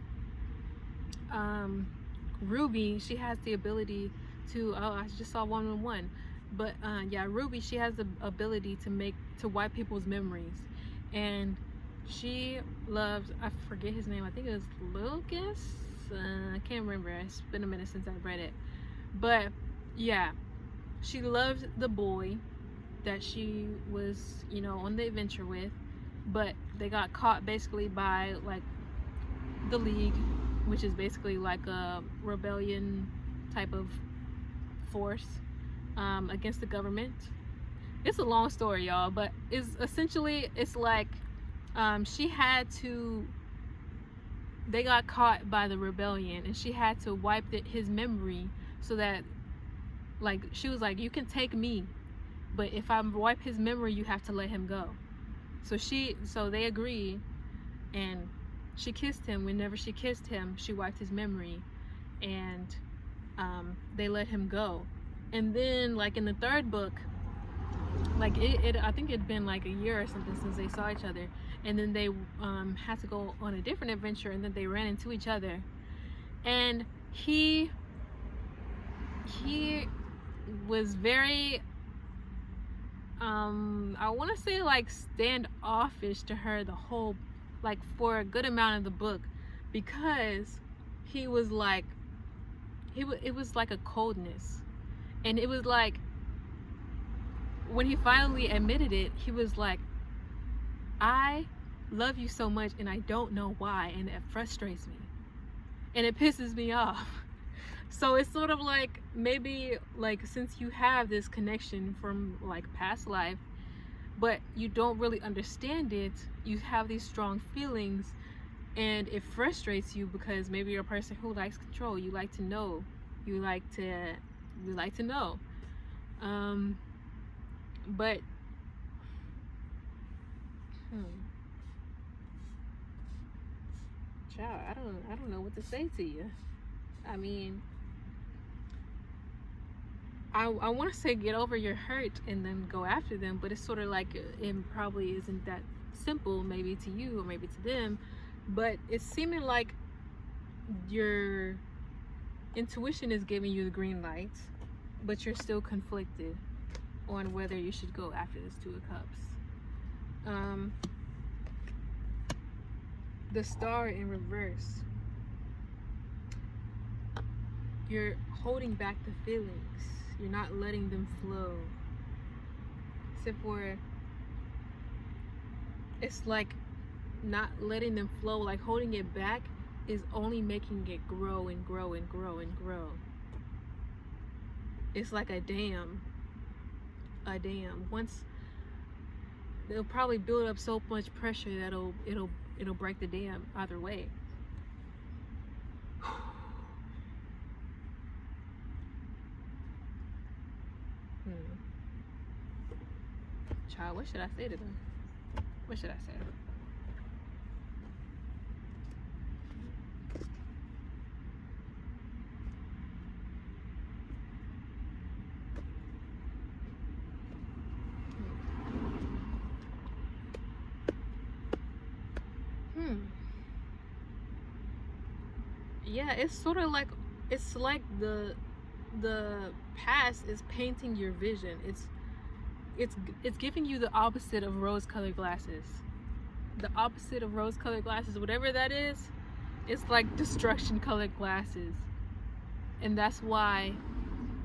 Ruby, she has the ability to, oh, I just saw 111, but yeah, Ruby, she has the ability to wipe people's memories, and she loves, I forget his name, I think it was Lucas, I can't remember, it's been a minute since I read it, but yeah, she loved the boy that she was, you know, on the adventure with, but they got caught basically by like the League, which is basically like a rebellion type of force against the government. It's a long story, y'all, but it's essentially, it's like she had to, they got caught by the rebellion, and she had to wipe his memory, so that, like, she was like, you can take me, but if I wipe his memory, you have to let him go. So they agreed, and she kissed him. Whenever she kissed him, she wiped his memory, and they let him go. And then, like, in the third book, like I think it'd been like a year or something since they saw each other, and then they had to go on a different adventure, and then they ran into each other, and he was very I want to say like standoffish to her the whole, like, for a good amount of the book, because he was like, it was like a coldness, and it was like, when he finally admitted it, he was like, I love you so much, and I don't know why, and it frustrates me, and it pisses me off. So it's sort of like, maybe, like, since you have this connection from like past life, but you don't really understand it, you have these strong feelings, and it frustrates you because maybe you're a person who likes control. You like to know. You like to know. But child, I don't know what to say to you. I mean, I want to say get over your hurt and then go after them, but it's sort of like, it probably isn't that simple, maybe to you or maybe to them, but it's seeming like your intuition is giving you the green light, but you're still conflicted on whether you should go after this Two of Cups. The Star in reverse. You're holding back the feelings. You're not letting them flow. Except for, it's like not letting them flow, like holding it back is only making it grow and grow and grow and grow. It's like a dam. Once, they'll probably build up so much pressure that it'll break the dam either way. Child, what should I say to them? What should I say? yeah, it's sort of like, it's like the past is painting your vision. It's giving you the opposite of rose-colored glasses. The opposite of rose-colored glasses, whatever that is, it's like destruction-colored glasses. And that's why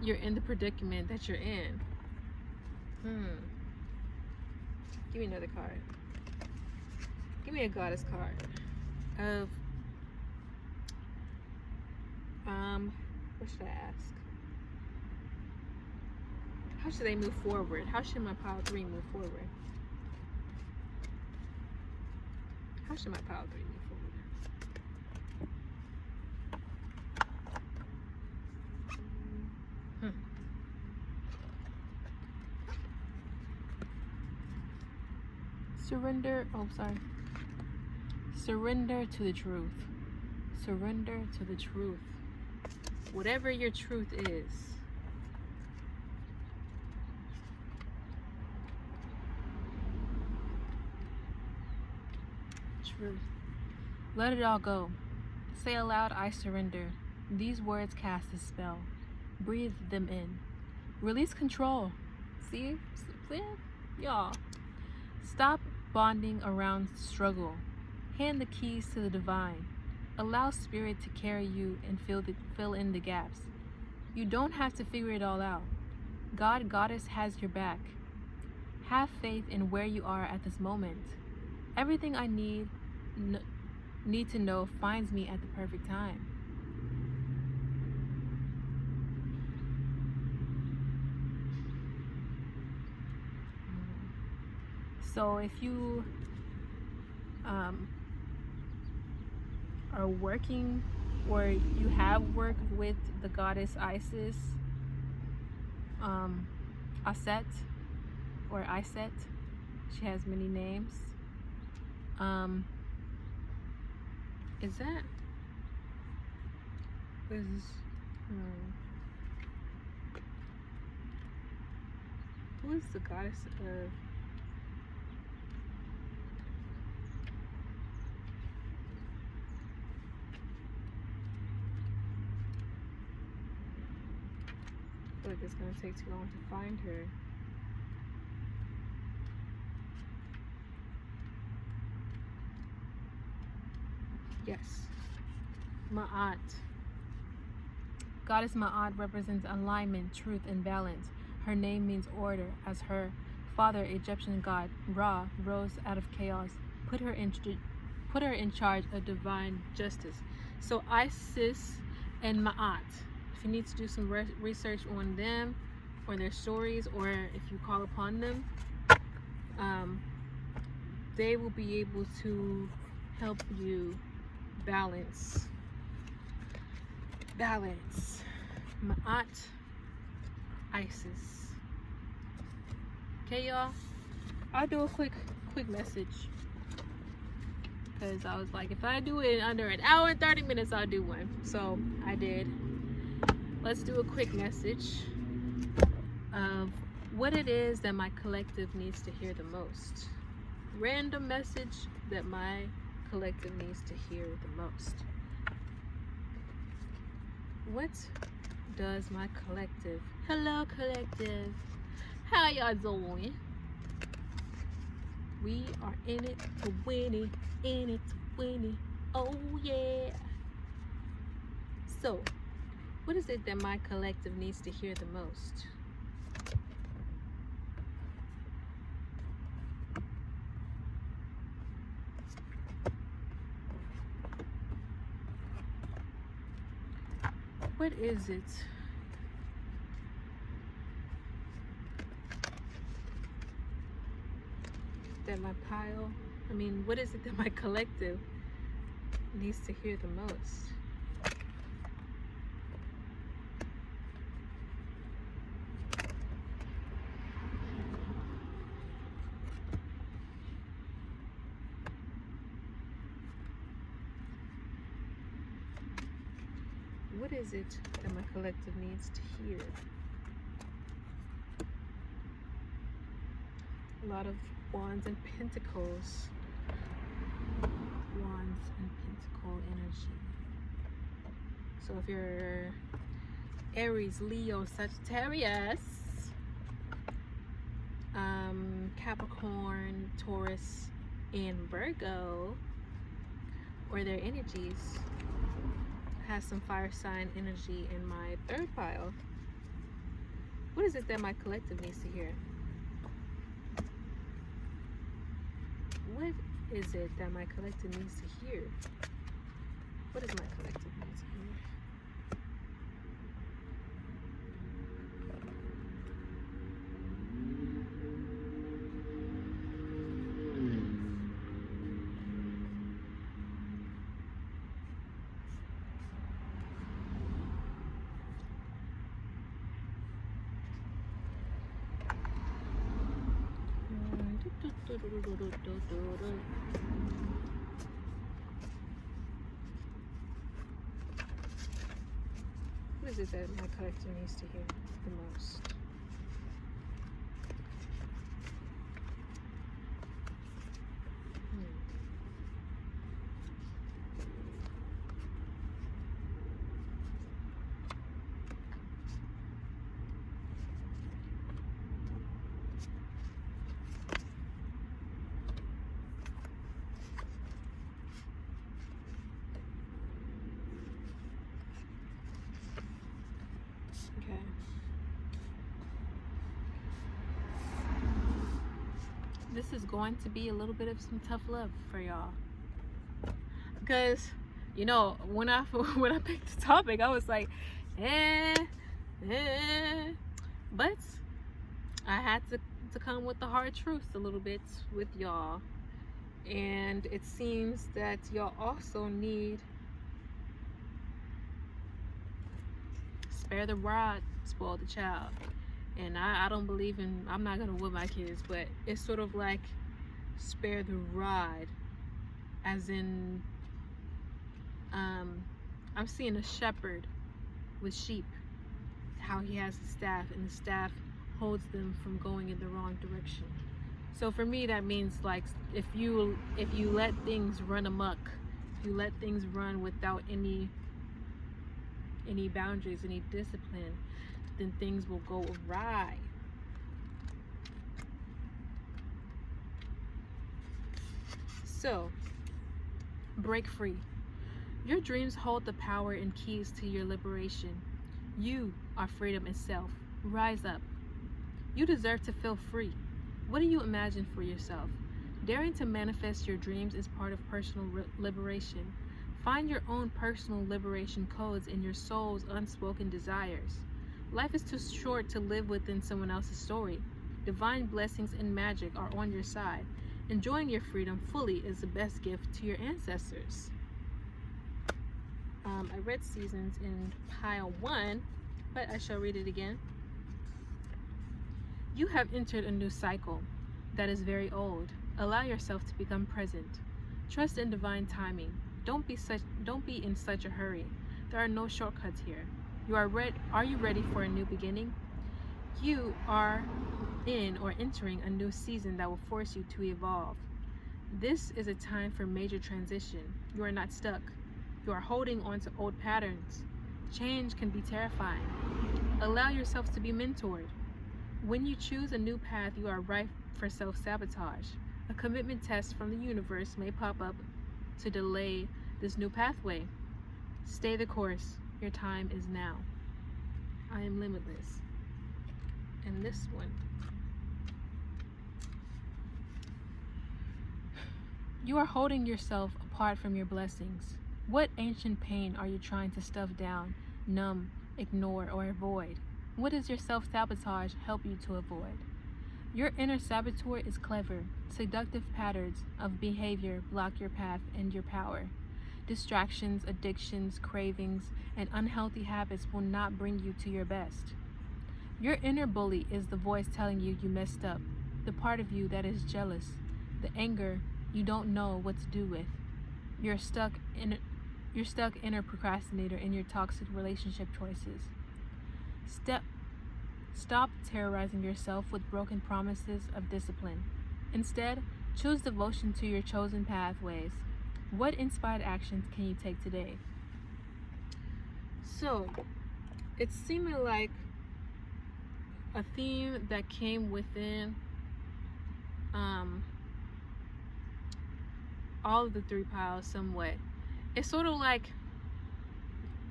you're in the predicament that you're in. Give me another card. Give me a goddess card of what should I ask? How should they move forward? How should my pile 3 move forward? How should my pile 3 move forward? Surrender. Oh, sorry. Surrender to the truth. Surrender to the truth. Whatever your truth is. Truth. Let it all go. Say aloud, I surrender. These words cast a spell. Breathe them in. Release control. See? Y'all. Stop bonding around struggle. Hand the keys to the divine. Allow spirit to carry you and fill in the gaps. You don't have to figure it all out. God, Goddess has your back. Have faith in where you are at this moment. Everything I need to know finds me at the perfect time. So if you are working or you have worked with the goddess Isis, Aset or Iset, she has many names. Who is the goddess of? I feel like it's gonna take too long to find her. Yes, Ma'at. Goddess Ma'at represents alignment, truth, and balance. Her name means order, as her father, Egyptian god Ra, rose out of chaos, put her in charge of divine justice. So Isis and Ma'at, if you need to do some research on them or their stories, or if you call upon them, they will be able to help you balance. Ma'at, Isis. Okay, y'all, I'll do a quick message, because I was like, if I do it in under an hour and 30 minutes, I'll do one. So I did. Let's do a quick message of what it is that my collective needs to hear the most. Random message that my collective needs to hear the most. What does my collective? Hello, collective. How y'all doing? We are in it to win it, in it to win it. Oh yeah. So, what is it that my collective needs to hear the most? What is it? That my pile, what is it that my collective needs to hear the most? What is it that my collective needs to hear? A lot of Wands and Pentacles. Wands and Pentacle energy. So if you're Aries, Leo, Sagittarius, Capricorn, Taurus, and Virgo, or their energies, has some fire sign energy in my third pile. What is it that my collective needs to hear? What is it that my collective needs to hear? What does my collective need to hear? What is it that my collector needs to hear the most? Okay. This is going to be a little bit of some tough love for y'all, because when I picked the topic, I was like, but I had to come with the hard truths a little bit with y'all, and it seems that y'all also need spare the rod, spoil the child. And I don't believe in, I'm not gonna whip my kids, but it's sort of like spare the rod, as in I'm seeing a shepherd with sheep, how he has the staff, and the staff holds them from going in the wrong direction. So for me, that means like if you let things run amok, if you let things run without any boundaries, any discipline, then things will go awry. So, break free. Your dreams hold the power and keys to your liberation. You are freedom itself. Rise up. You deserve to feel free. What do you imagine for yourself? Daring to manifest your dreams is part of personal liberation. Find your own personal liberation codes in your soul's unspoken desires. Life is too short to live within someone else's story. Divine blessings and magic are on your side. Enjoying your freedom fully is the best gift to your ancestors. I read Seasons in pile 1, but I shall read it again. You have entered a new cycle that is very old. Allow yourself to become present. Trust in divine timing. Don't be in such a hurry. There are no shortcuts here. Are you ready for a new beginning? You are in or entering a new season that will force you to evolve. This is a time for major transition. You are not stuck. You are holding on to old patterns. Change can be terrifying. Allow yourself to be mentored. When you choose a new path, you are ripe for self-sabotage. A commitment test from the universe may pop up to delay this new pathway. Stay the course. Your time is now. I am limitless. And this one. You are holding yourself apart from your blessings. What ancient pain are you trying to stuff down, numb, ignore, or avoid? What does your self-sabotage help you to avoid? Your inner saboteur is clever. Seductive patterns of behavior block your path and your power. Distractions, addictions, cravings, and unhealthy habits will not bring you to your best. Your inner bully is the voice telling you you messed up, the part of you that is jealous, the anger you don't know what to do with. You're stuck inner procrastinator in your toxic relationship choices. Stop terrorizing yourself with broken promises of discipline. Instead, choose devotion to your chosen pathways. What inspired actions can you take today? So it's seeming like a theme that came within all of the three piles somewhat. It's sort of like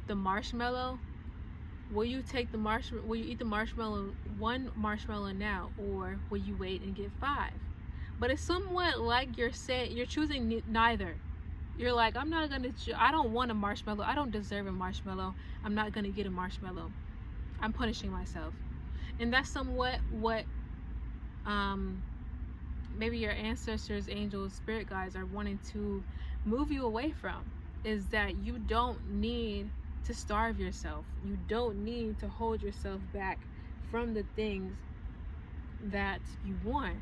the marshmallow. Will you take the marshmallow? Will you eat the marshmallow, one marshmallow now, or will you wait and get 5? But it's somewhat like you're choosing neither. You're like, I'm not gonna. I don't want a marshmallow. I don't deserve a marshmallow. I'm not gonna get a marshmallow. I'm punishing myself, and that's somewhat what maybe your ancestors, angels, spirit guides are wanting to move you away from. Is that you don't need to starve yourself. You don't need to hold yourself back from the things that you want.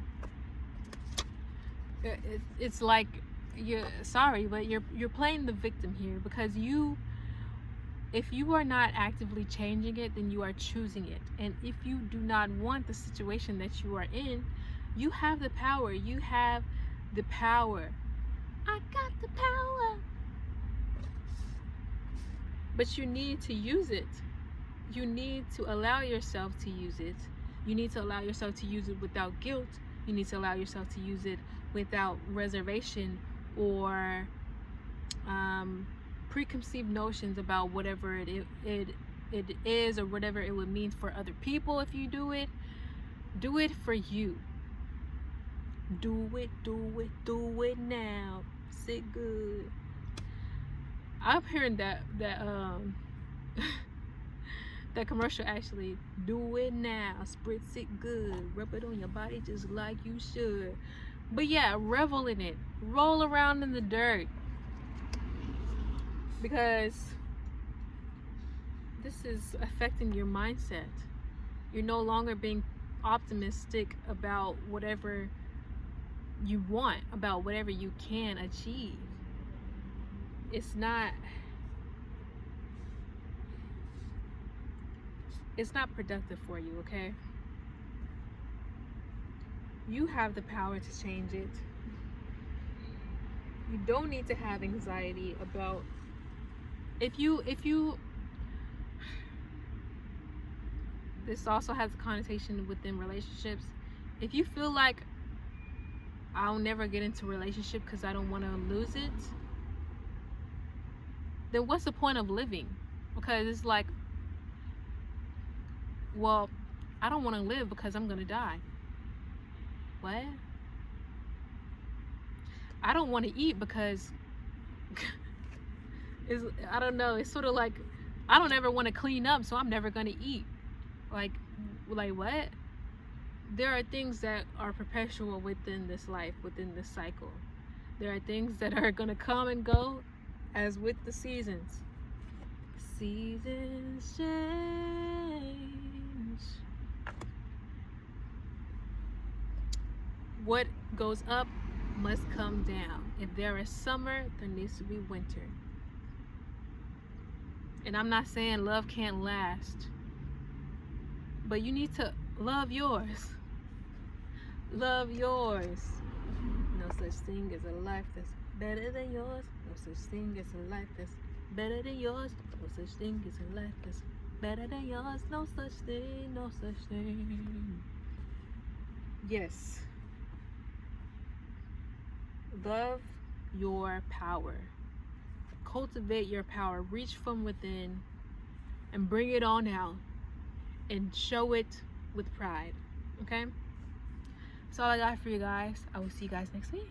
It's like you're sorry, but you're playing the victim here, because if you are not actively changing it, then you are choosing it. And if you do not want the situation that you are in, you have the power. You have the power. I got the power. But you need to use it. You need to allow yourself to use it. You need to allow yourself to use it without guilt. You need to allow yourself to use it without reservation or preconceived notions about whatever it is, or whatever it would mean for other people. If you do it for you. Do it now. Sit good. I'm hearing that that commercial actually. Do it now. Spritz it good. Rub it on your body just like you should. But yeah, revel in it. Roll around in the dirt. Because this is affecting your mindset. You're no longer being optimistic about whatever you want, about whatever you can achieve. It's not productive for you, okay? You have the power to change it. You don't need to have anxiety about if you this also has a connotation within relationships. If you feel like I'll never get into a relationship because I don't want to lose it, then what's the point of living? Because it's like, well, I don't want to live because I'm gonna die. What? I don't want to eat because I don't know, it's sort of like I don't ever want to clean up, so I'm never gonna eat. Like what? There are things that are perpetual within this life, within this cycle. There are things that are gonna come and go, as with the seasons. Seasons change. What goes up must come down. If there is summer, there needs to be winter. And I'm not saying love can't last, but you need to love yours. Love yours. No such thing as a life that's better than yours. No such thing as a life that's better than yours. No such thing as a life that's better than yours. No such thing, no such thing. Yes. Love your power. Cultivate your power. Reach from within and bring it on out and show it with pride. Okay? That's all I got for you guys. I will see you guys next week.